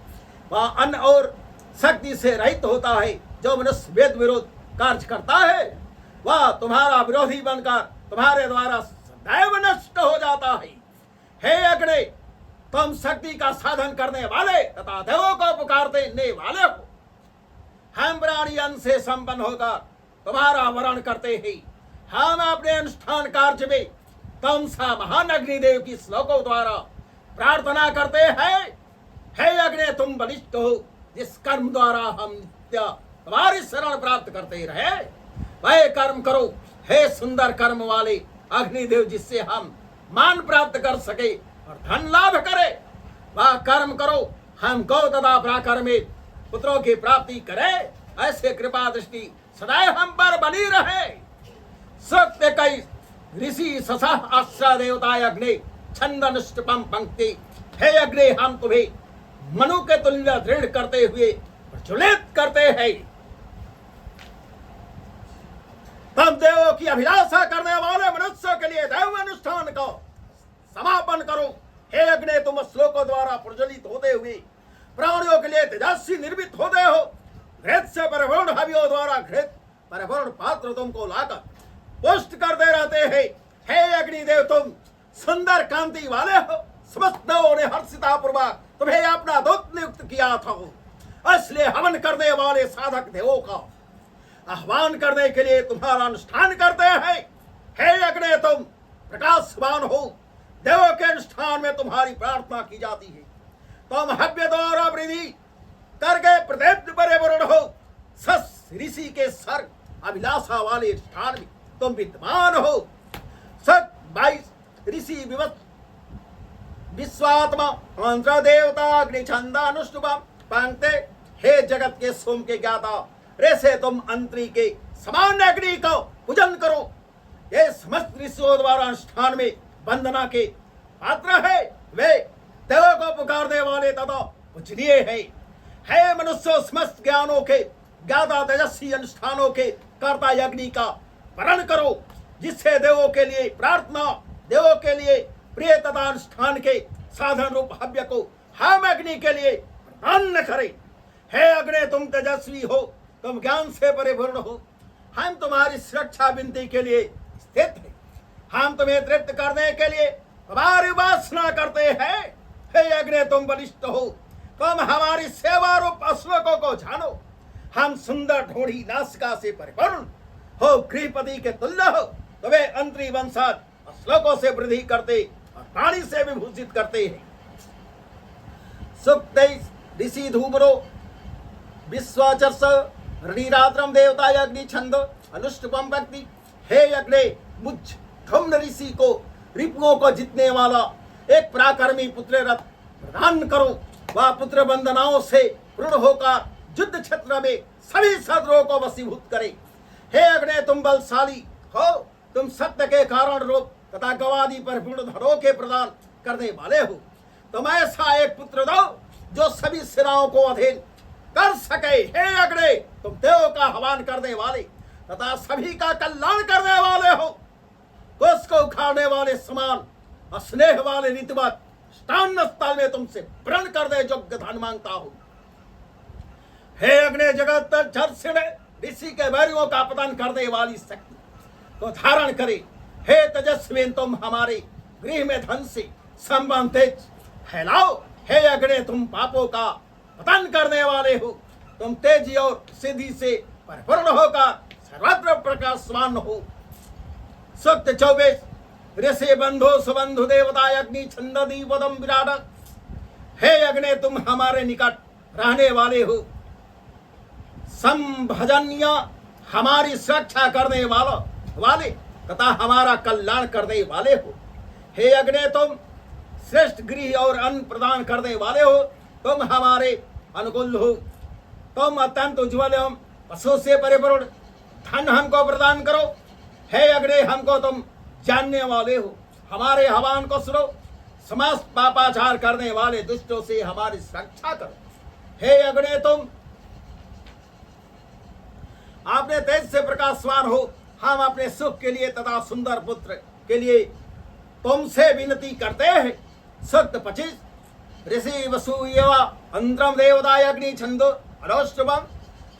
वह अन्न और शक्ति से रहित होता है। जो मनुष्य वेद विरोध कार्य करता है, वह तुम्हारा विरोधी बनकर तुम्हारे द्वारा सदैव नष्ट हो जाता है। हे अग्नि, तुम शक्ति का साधन करने वाले तथा देवों को पुकारने वाले हो। हम प्राणी अन्न से संपन्न होकर तुम्हारा वरण करते हैं। हम अपने अनुष्ठान कार्य में तुम सा महान अग्निदेव की श्लोकों द्वारा प्रार्थना करते हैं। हे अग्नि, तुम बलिष्ठ हो, जिस कर्म द्वारा हम नित्य तुम्हारी शरण प्राप्त करते रहे, वह कर्म करो। हे सुंदर कर्म वाले अग्निदेव, जिससे हम मान प्राप्त कर सके और धन लाभ करे, वह कर्म करो। हम गौ तथा प्राकर में पुत्रों की प्राप्ति करें। ऐसे कृपा दृष्टि सदैव हम पर बनी रहे। सत्य कई ऋषि ससा आश्रा देवता अग्नि छंद अनुष्टपम पंक्ति। हे अग्नि, हम तुम्हें मनु के तुल्य दृढ़ करते हुए प्रज्वलित करते हैं। तब देवों की अभिलाषा करने वाले मनुष्यों के लिए दैव अनुष्ठान को समापन करो। हे अग्नि, तुम श्लोकों द्वारा प्रज्वलित होते हुए प्राणियों के लिए तेजस्वी निर्मित होते हो। घृत से परिपूर्ण हवियों द्वारा घृत परिपूर्ण पात्र तुमको लाकर पुष्ट करते रहते हैं। हे अग्निदेव, तुम सुंदर कांति वाले हो। समस्त देवों ने हर्षिता पूर्वक तुम्हें अपना दूत नियुक्त किया था, इसलिए हवन करने वाले साधक देवों का आह्वान करने के लिए तुम्हारा अनुष्ठान करते हैं। हे अग्नि, तुम प्रकाशवान हो। देवों के अनुष्ठान में तुम्हारी प्रार्थना की जाती है। तुम हव्य द्वारा वृद्धि करके प्रदीप्त परिपूर्ण हो। सस ऋषि के सर्ग अभिलाषा वाले स्थान में तुम विद्यमान हो। सत 22 ऋषि विवत विश्वात्मा मंत्र देवता अग्नि छंदा अनुष्टुपम पंक्ते। हे जगत के सोम के ज्ञाता ऋषि, तुम अंतरी के समान अग्नि को पूजन करो। ये समस्त ऋषियों द्वारा अनुष्ठान में वंदना के पात्र है। वे देवों को पुकारने वाले तथा पूजनीय है। हे मनुष्यों, समस्त ज्ञानों के ज्ञाता तेजस्वी अनुष्ठानों के कर्ता अग्नि का वरण करो, जिससे देवों के लिए प्रार्थना, देवों के लिए प्रिय तथा अनुष्ठान के साधन रूप हव्य को हम अग्नि के लिए प्रदान करें। हे अग्नि, तुम तेजस्वी हो, तुम ज्ञान से परिपूर्ण हो। हम तुम्हारी सुरक्षा विनती के लिए स्थित हैं। हम तुम्हें तृप्त करने के लिए तुम्हारी उपासना करते हैं। हे अग्नि, तुम बलिष्ठ हो, तुम हमारी सेवा रूप श्लोकों को जानो। हम सुंदर ढोढ़ी नासिका से परिपूर्ण हो, गृहपति के तुल्य हो। तुम्हें अंतरी वंशज श्लोकों से वृद्धि करते और पानी से विभूषित करते हैं। सुक्त ऋषि धूमरो विश्वाचर्ष ऋरात्रम देवता अग्नि छंद अनुष्टुपम भक्ति। हे अग्नि, मुझ धूम्न ऋषि को रिपुओं को जीतने वाला एक पराक्रमी पुत्र रथ प्रदान करो। वह पुत्र वंदनाओं से पूर्ण होकर युद्ध क्षेत्र में सभी शत्रुओं को वशीभूत करे। हे अग्नि, तुम बलशाली हो, तुम सत्य के कारण रूप तथा गवादी पर पूर्ण धनों के प्रदान करने वाले हो। तुम ऐसा एक पुत्र दो जो सभी सेनाओं को अधीन कर सके। हे अग्नि, तुम देवों का आह्वान करने वाले तथा सभी का कल्याण करने वाले हो। उसको उखाड़ने वाले समान स्नेह वाले रीतिवत स्थान स्थल में तुमसे प्रण करने योग्य धन मांगता हूं। हे अग्नि, जगत झर्षण ऋषि के वैरियों का पतन करने वाली शक्ति को धारण करे। हे तेजस्वी, तुम हमारे गृह में धन से संबंधित फैलाओ। हे अग्नि तुम पापों का पतन करने वाले हो, तुम तेजी और सिद्धि से परिपूर्ण होकर सर्वत्र प्रकाशवान हो। सूक्त 24 ऋषि बंधु सुबंधु देवता अग्नि छंद दीपदम विराट। हे अग्नि तुम हमारे निकट रहने वाले हो, संभजन्य हमारी सुरक्षा करने वाले तथा हमारा कल्याण करने वाले हो। हे अग्नि तुम श्रेष्ठ गृह और अन्न प्रदान करने वाले हो, तुम हमारे अनुकूल हो। तुम अत्यंत उज्ज्वल एवं पशु से परिपूर्ण धन हमको प्रदान करो। हे अग्नि हमको तुम जानने वाले हो, हमारे आह्वान को सुनो। समस्त पापाचार करने वाले दुष्टों से हमारी सुरक्षा करो। हे अग्नि तुम आपने तेज से प्रकाशवान हो, हम अपने सुख के लिए तथा सुंदर पुत्र के लिए तुमसे विनती करते हैं। सूक्त 25 ऋषि वसुयवा अंतरम देवता अग्नि छंदो अनोष्टवम।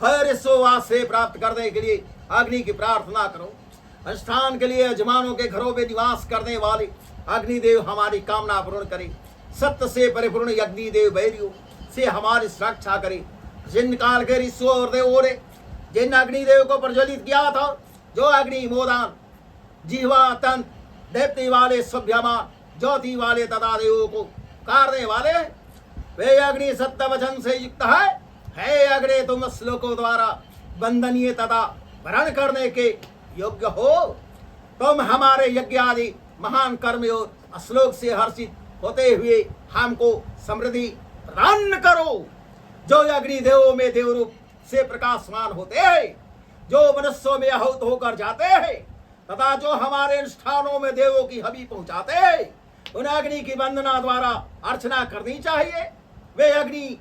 हर वास से प्राप्त करने के लिए अग्नि की प्रार्थना करो। अनुष्ठान के लिए यजमानों के घरों में निवास करने वाले अग्निदेव हमारी कामना पूर्ण करे। सत्य से परिपूर्ण अग्निदेव बैरियों से हमारी सुरक्षा करे। जिन काल के ऋषियों और देवों ने जिन अग्निदेव को प्रज्वलित किया था, जो अग्नि मोदान जीवा तंत देवती वाले सभ्यमान ज्योति वाले तथा देवों को पुकारने वाले, वे अग्नि सत्य वचन से युक्त है। हे अग्नि तुम श्लोकों द्वारा वंदनीय तथा वरण करने के योग्य हो। तुम हमारे यज्ञ आदि महान कर्म और श्लोक से हर्षित होते हुए हमको समृद्धि प्रदान करो। जो अग्निदेवों में देवरूप से प्रकाशमान होते हैं, जो मनुष्यों में आहूत होकर जाते हैं तथा जो हमारे अनुष्ठानों में देवों की हबी पहुंचाते हैं, उन अग्नि की वंदना द्वारा अर्चना करनी चाहिए। वे अग्नि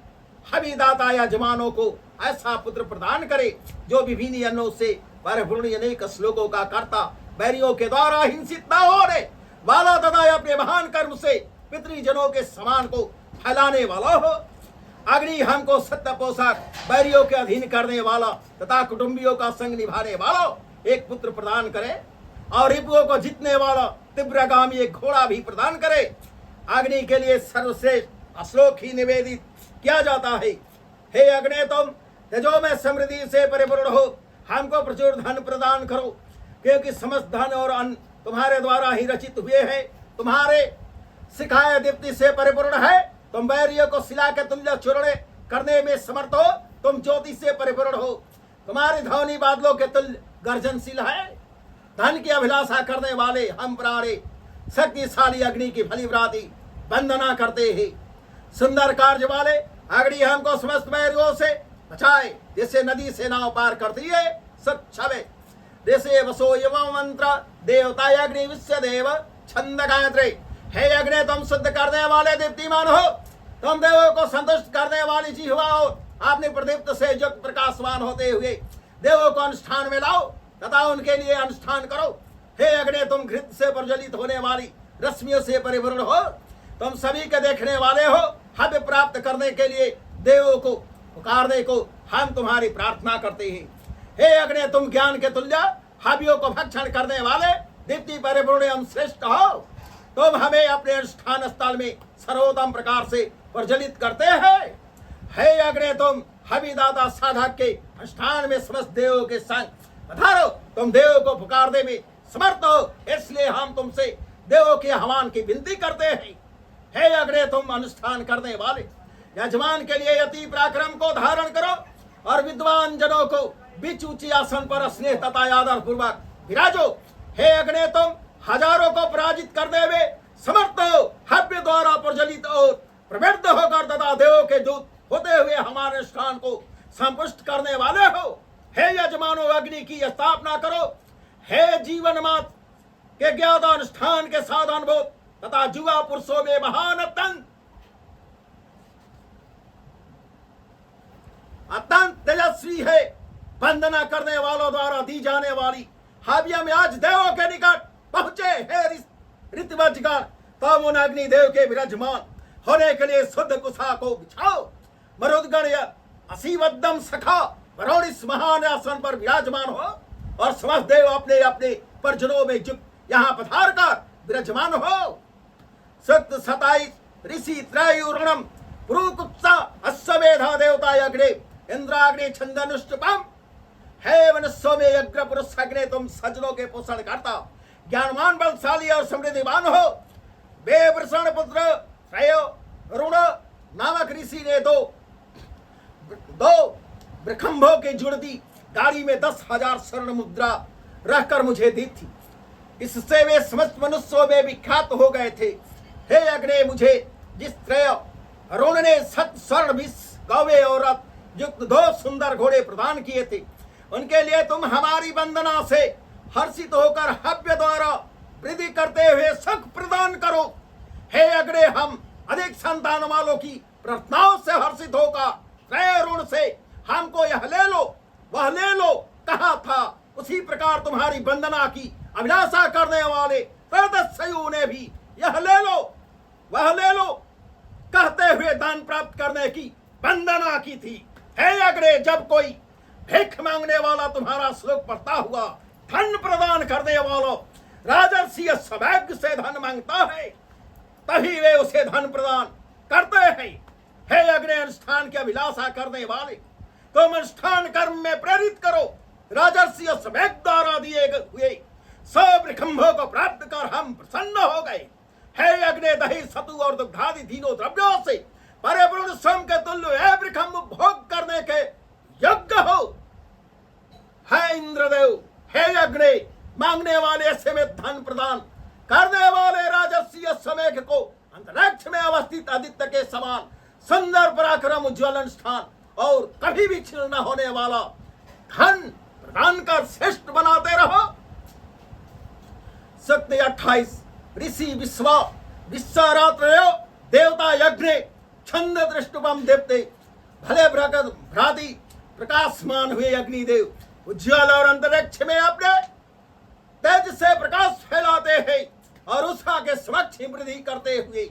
हबी दाता या जमानों को ऐसा पुत्र प्रदान करे जो विभिन्न अन्नों से परिपूर्ण अनेक श्लोकों का कर्ता, बैरियों के द्वारा हिंसित न होने वाला तथा अपने महान कर्म से पितृजनों के समान को फैलाने वाला हो। अग्नि हमको सत्य पोषक, बैरियों के अधीन करने वाला तथा कुटुंबियों का संग निभाने वाला एक पुत्र प्रदान करे और रिपुओं को जीतने वाला तीव्रगामी एक घोड़ा भी प्रदान करे। अग्नि के लिए सर्वश्रेष्ठ श्लोक ही निवेदित किया जाता है। हे अग्नि तुम तेजो में समृद्धि से परिपूर्ण हो, हमको प्रचुर धन प्रदान करो, क्योंकि समस्त धन और अन्न तुम्हारे द्वारा ही रचित हुए हैं। तुम्हारे सिखाए दीप्ति से परिपूर्ण है। तुम बैरियों को शिला के तुल्य चूर्ण करने में समर्थ हो। तुम ज्योति से परिपूर्ण हो, तुम्हारी ध्वनि बादलों के तुल्य गर्जनशील है। धन की अभिलाषा करने वाले हम प्राणी शक्तिशाली अग्नि की भली भांति वंदना करते हैं। सुंदर कार्य वाले अग्नि हमको समस्त बैरियों से बचाए, जिससे नदी से नाव पार करती है। सक्षवे देशे वसो एवं मंत्र देवता अग्नि विश्व देव छंद गायत्री। हे अग्नि तुम शुद्ध करने वाले दीप्तिमान हो, तुम देवों को संतुष्ट करने वाली जीवा हो। आपने प्रदीप्त से युक्त प्रकाशवान होते हुए देवों को अनुष्ठान में लाओ तथा उनके लिए अनुष्ठान करो। हे अग्नि तुम घृत से प्रज्वलित होने वाली रश्मियों से परिपूर्ण हो, तुम सभी के देखने वाले हो। हव्य प्राप्त करने के लिए देवों को पुकारने को हम तुम्हारी प्रार्थना करते हैं। हे अग्नि तुम ज्ञान के तुल्य हव्यों को भक्षण करने वाले दीप्ति परिपूर्ण एवं श्रेष्ठ हो। तुम हमें अपने अनुष्ठान स्थल में सर्वोत्तम प्रकार से प्रज्वलित करते हैं। हे अग्नि तुम हविदाता साधक के अनुष्ठान में समस्त देवों के संग पधारो। तुम देवों को पुकारने में समर्थ हो, इसलिए हम तुमसे देवों के आह्वान की विनती करते हैं। हे अग्नि तुम अनुष्ठान करने वाले यजमान के लिए अति पराक्रम को धारण करो और विद्वान जनों को बीच ऊंची आसन पर स्नेह तथा आदर पूर्वक विराजो। हे अग्नि तुम हजारों को पराजित करने में समर्थ हो, हव्य द्वारा प्रज्वलित और प्रवृत्त होकर तथा देवों के दूत होते हुए हमारे अनुष्ठान को संपुष्ट करने वाले हो। हे यजमानो अग्नि की स्थापना करो। हे जीवन मात के ज्ञात अनुष्ठान के साधन भूत तथा युवा पुरुषों में महान अत्यंत तेजस्वी है। वंदना करने वालों द्वारा दी जाने वाली हव्य में आज देवों के निकट पहुंचे। हे ऋतवज्रगण तुम उन अग्निदेव के विराजमान होने के लिए शुद्ध कुशा को बिछाओ। मरुदगण असीवद्दम सखा वरोणिस महान आसन पर विराजमान हो और समस्त देव अपने अपने परजनों में युक्त यहाँ पधार कर विराजमान हो। सूक्त 27 ऋषि त्रयोर्णम पुरुकुत्सा अश्वमेधा देवता अग्ने इंद्राग्नि छंदनुष्टपम हे वनस्व में यज्ञ पुरुष अग्नि तुम सज्जनों के पोषण करता ज्ञानवान बलशाली और समृद्धिवान हो। बेवृषण पुत्र ऋण नामक ऋषि ने दो वृखंभों की जुड़ती गाड़ी में 10,000 स्वर्ण मुद्रा रहकर मुझे दी थी। इससे वे समस्त मनुष्यों में विख्यात हो गए थे। हे अग्नि, मुझे जिस ऋण ने 7 स्वर्ण 20 गौवे और युक्त 2 सुंदर घोड़े प्रदान किए थे, उनके लिए तुम हमारी वंदना से हर्षित होकर हव्य द्वारा वृद्धि करते हुए सुख प्रदान करो। हे अग्नि, हम अधिक संतान वालों की प्रार्थनाओं से हर्षित होकर त्रय ऋण से हमको यह ले लो वह ले लो कहा था, उसी प्रकार तुम्हारी वंदना की अभिलाषा करने वाले त्रयोदशयु ने भी यह ले लो वह ले लो कहते हुए दान प्राप्त करने की वंदना की थी। हे अग्नि, जब कोई भिख मांगने वाला तुम्हारा श्लोक पढ़ता हुआ धन प्रदान करने वालों राजर्षि सौभाग्य से धन मांगता है, तभी वे उसे धन प्रदान करते हैं। हे अग्नि, अनुष्ठान की अभिलाषा करने वाले तुम अनुष्ठान कर्म में प्रेरित करो। राजर्षि सौभाग्य द्वारा दिए हुए 100 वृखंभों को प्राप्त कर हम प्रसन्न हो गए। हे अग्नि, दही सतु और दुग्धादि तीनों द्रव्यों से परिपूर्ण स्वयं के तुल्य हे वृखंभ भोग करने के योग्य हो। हे इंद्रदेव, हे अग्नि, मांगने वाले से में धन प्रदान करने वाले राजर्षि समेघ को अंतरिक्ष में अवस्थित आदित्य के समान सुंदर पराक्रम उज्ज्वल अनुष्ठान और कभी भी क्षीण न होने वाला धन प्रदान कर श्रेष्ठ बनाते रहो। सूक्त 28 ऋषि विश्वारात्रयो देवता यज्ञ छंद दृष्टुपम देवते भले भ्राति प्रकाशमान हुए अग्निदेव उज्ज्वल और अंतरिक्ष में अपने तेज से प्रकाश फैलाते हैं और उषा के समक्ष वृद्धि करते हुए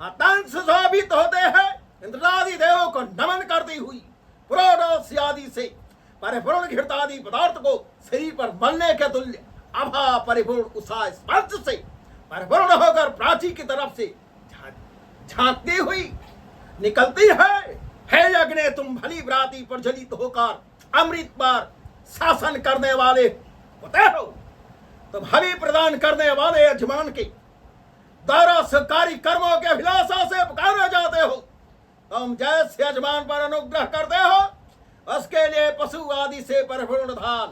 अत्यंत सुशोभित होते हैं। इंद्रादि देवों को नमन करती हुई पुरोडोस आदि से परिपूर्ण घृतादि पदार्थ को शरीर पर मलने के तुल्य आभा परिपूर्ण उषा स्पर्श से परिपूर्ण होकर प्राची की तरफ से झांकती हुई निकलती है। हे अग्नि, तुम भली भ्राति प्रज्वलित होकर अमृत पर शासन करने वाले होते हो। तुम हवि प्रदान करने वाले यजमान के द्वारा सरकारी कर्मों के अभिलाषा से पुकारे जाते हो। तुम जैसे यजमान पर अनुग्रह करते हो, उसके लिए पशु आदि से परिपूर्ण धान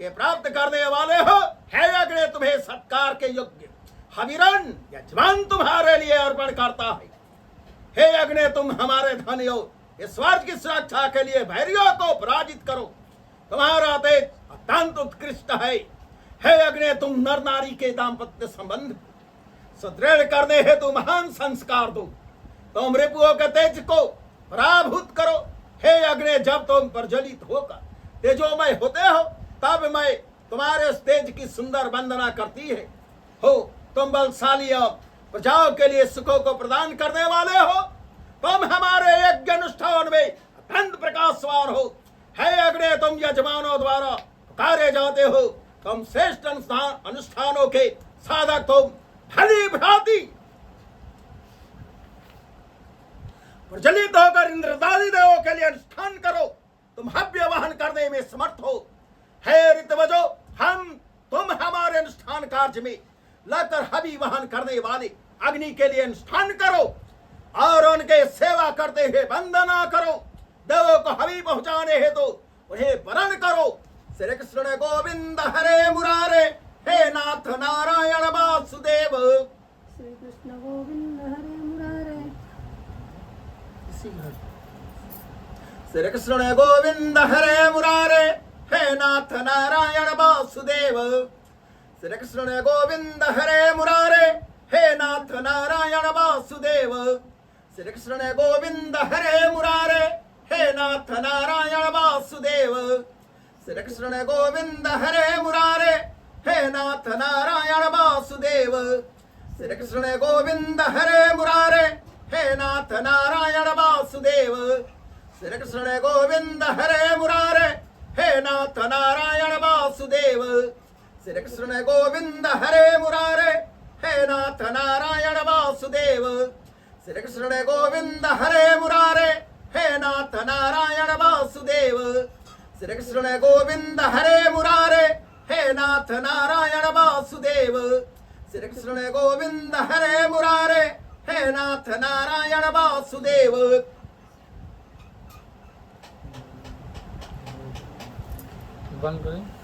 के प्राप्त करने वाले हो। हे अग्नि, तुम्हें सत्कार के योग्य हविरन यजमान तुम्हारे लिए अर्पण करता है। हे अग्नि, तुम हमारे धन और स्वर्ग की सुरक्षा के लिए भैरियों को पराजित करो। तुम्हारा तेज अत्यंत उत्कृष्ट है। हे अग्नि, तुम नर नारी के दाम्पत्य संबंध सुदृढ़ करने हेतु महान संस्कार दो। तुम रिपुओं के तेज को पराभूत करो। हे अग्नि, जब तुम प्रज्वलित होकर तेजोमय होते हो, तब मैं तुम्हारे उस तेज की सुंदर वंदना करती है हो। तुम बलशाली और प्रजाओं के लिए सुखों को प्रदान करने वाले हो। तुम हमारे यज्ञ अनुष्ठान में अत्यंत प्रकाशवान हो। हे अग्नि, तुम यजमानों द्वारा पुकारे जाते हो। तुम श्रेष्ठ अनुष्ठानों के साधक, तुम भली भ्राति प्रज्वलित होकर इंद्रदादि देवों के लिए अनुष्ठान करो। तुम हव्य वहन करने में समर्थ हो। हे ऋतवजो, तुम हमारे अनुष्ठान कार्य में लगकर हवि वहन करने वाले अग्नि के लिए अनुष्ठान करो और उनके सेवा करते हुए वंदना करो। देवों को हवि पहुंचाने हेतु उन्हें वरण करो। श्री कृष्ण गोविंद हरे मुरारे, हे नाथ नारायण वासुदेव। श्री कृष्ण गोविंद हरे मुरारे। श्री कृष्ण गोविंद हरे मुरारे, हे नाथ नारायण वासुदेव। श्री कृष्ण गोविंद हरे मुरारे, हे नाथ नारायण वासुदेव। श्री कृष्ण गोविंद हरे मुरारे, हे नाथ नारायण वासुदेव। श्री कृष्ण गोविंद हरे मुरारे, हे नाथ नारायण वासुदेव। श्री कृष्ण गोविंद हरे मुरारे, हे नाथ नारायण वासुदेव। श्री कृष्ण गोविंद हरे मुरारे, हे नाथ नारायण वासुदेव। श्री कृष्ण गोविंद हरे मुरारे, हे नाथ नारायण वासुदेव। श्री कृष्ण गोविंद हरे मुरारे हे नाथ नारायण वासुदेव श्री कृष्ण गोविंद हरे मुरारे हे नाथ नारायण वासुदेव श्री कृष्ण गोविंद हरे मुरारे हे नाथ नारायण वासुदेव बंद करें।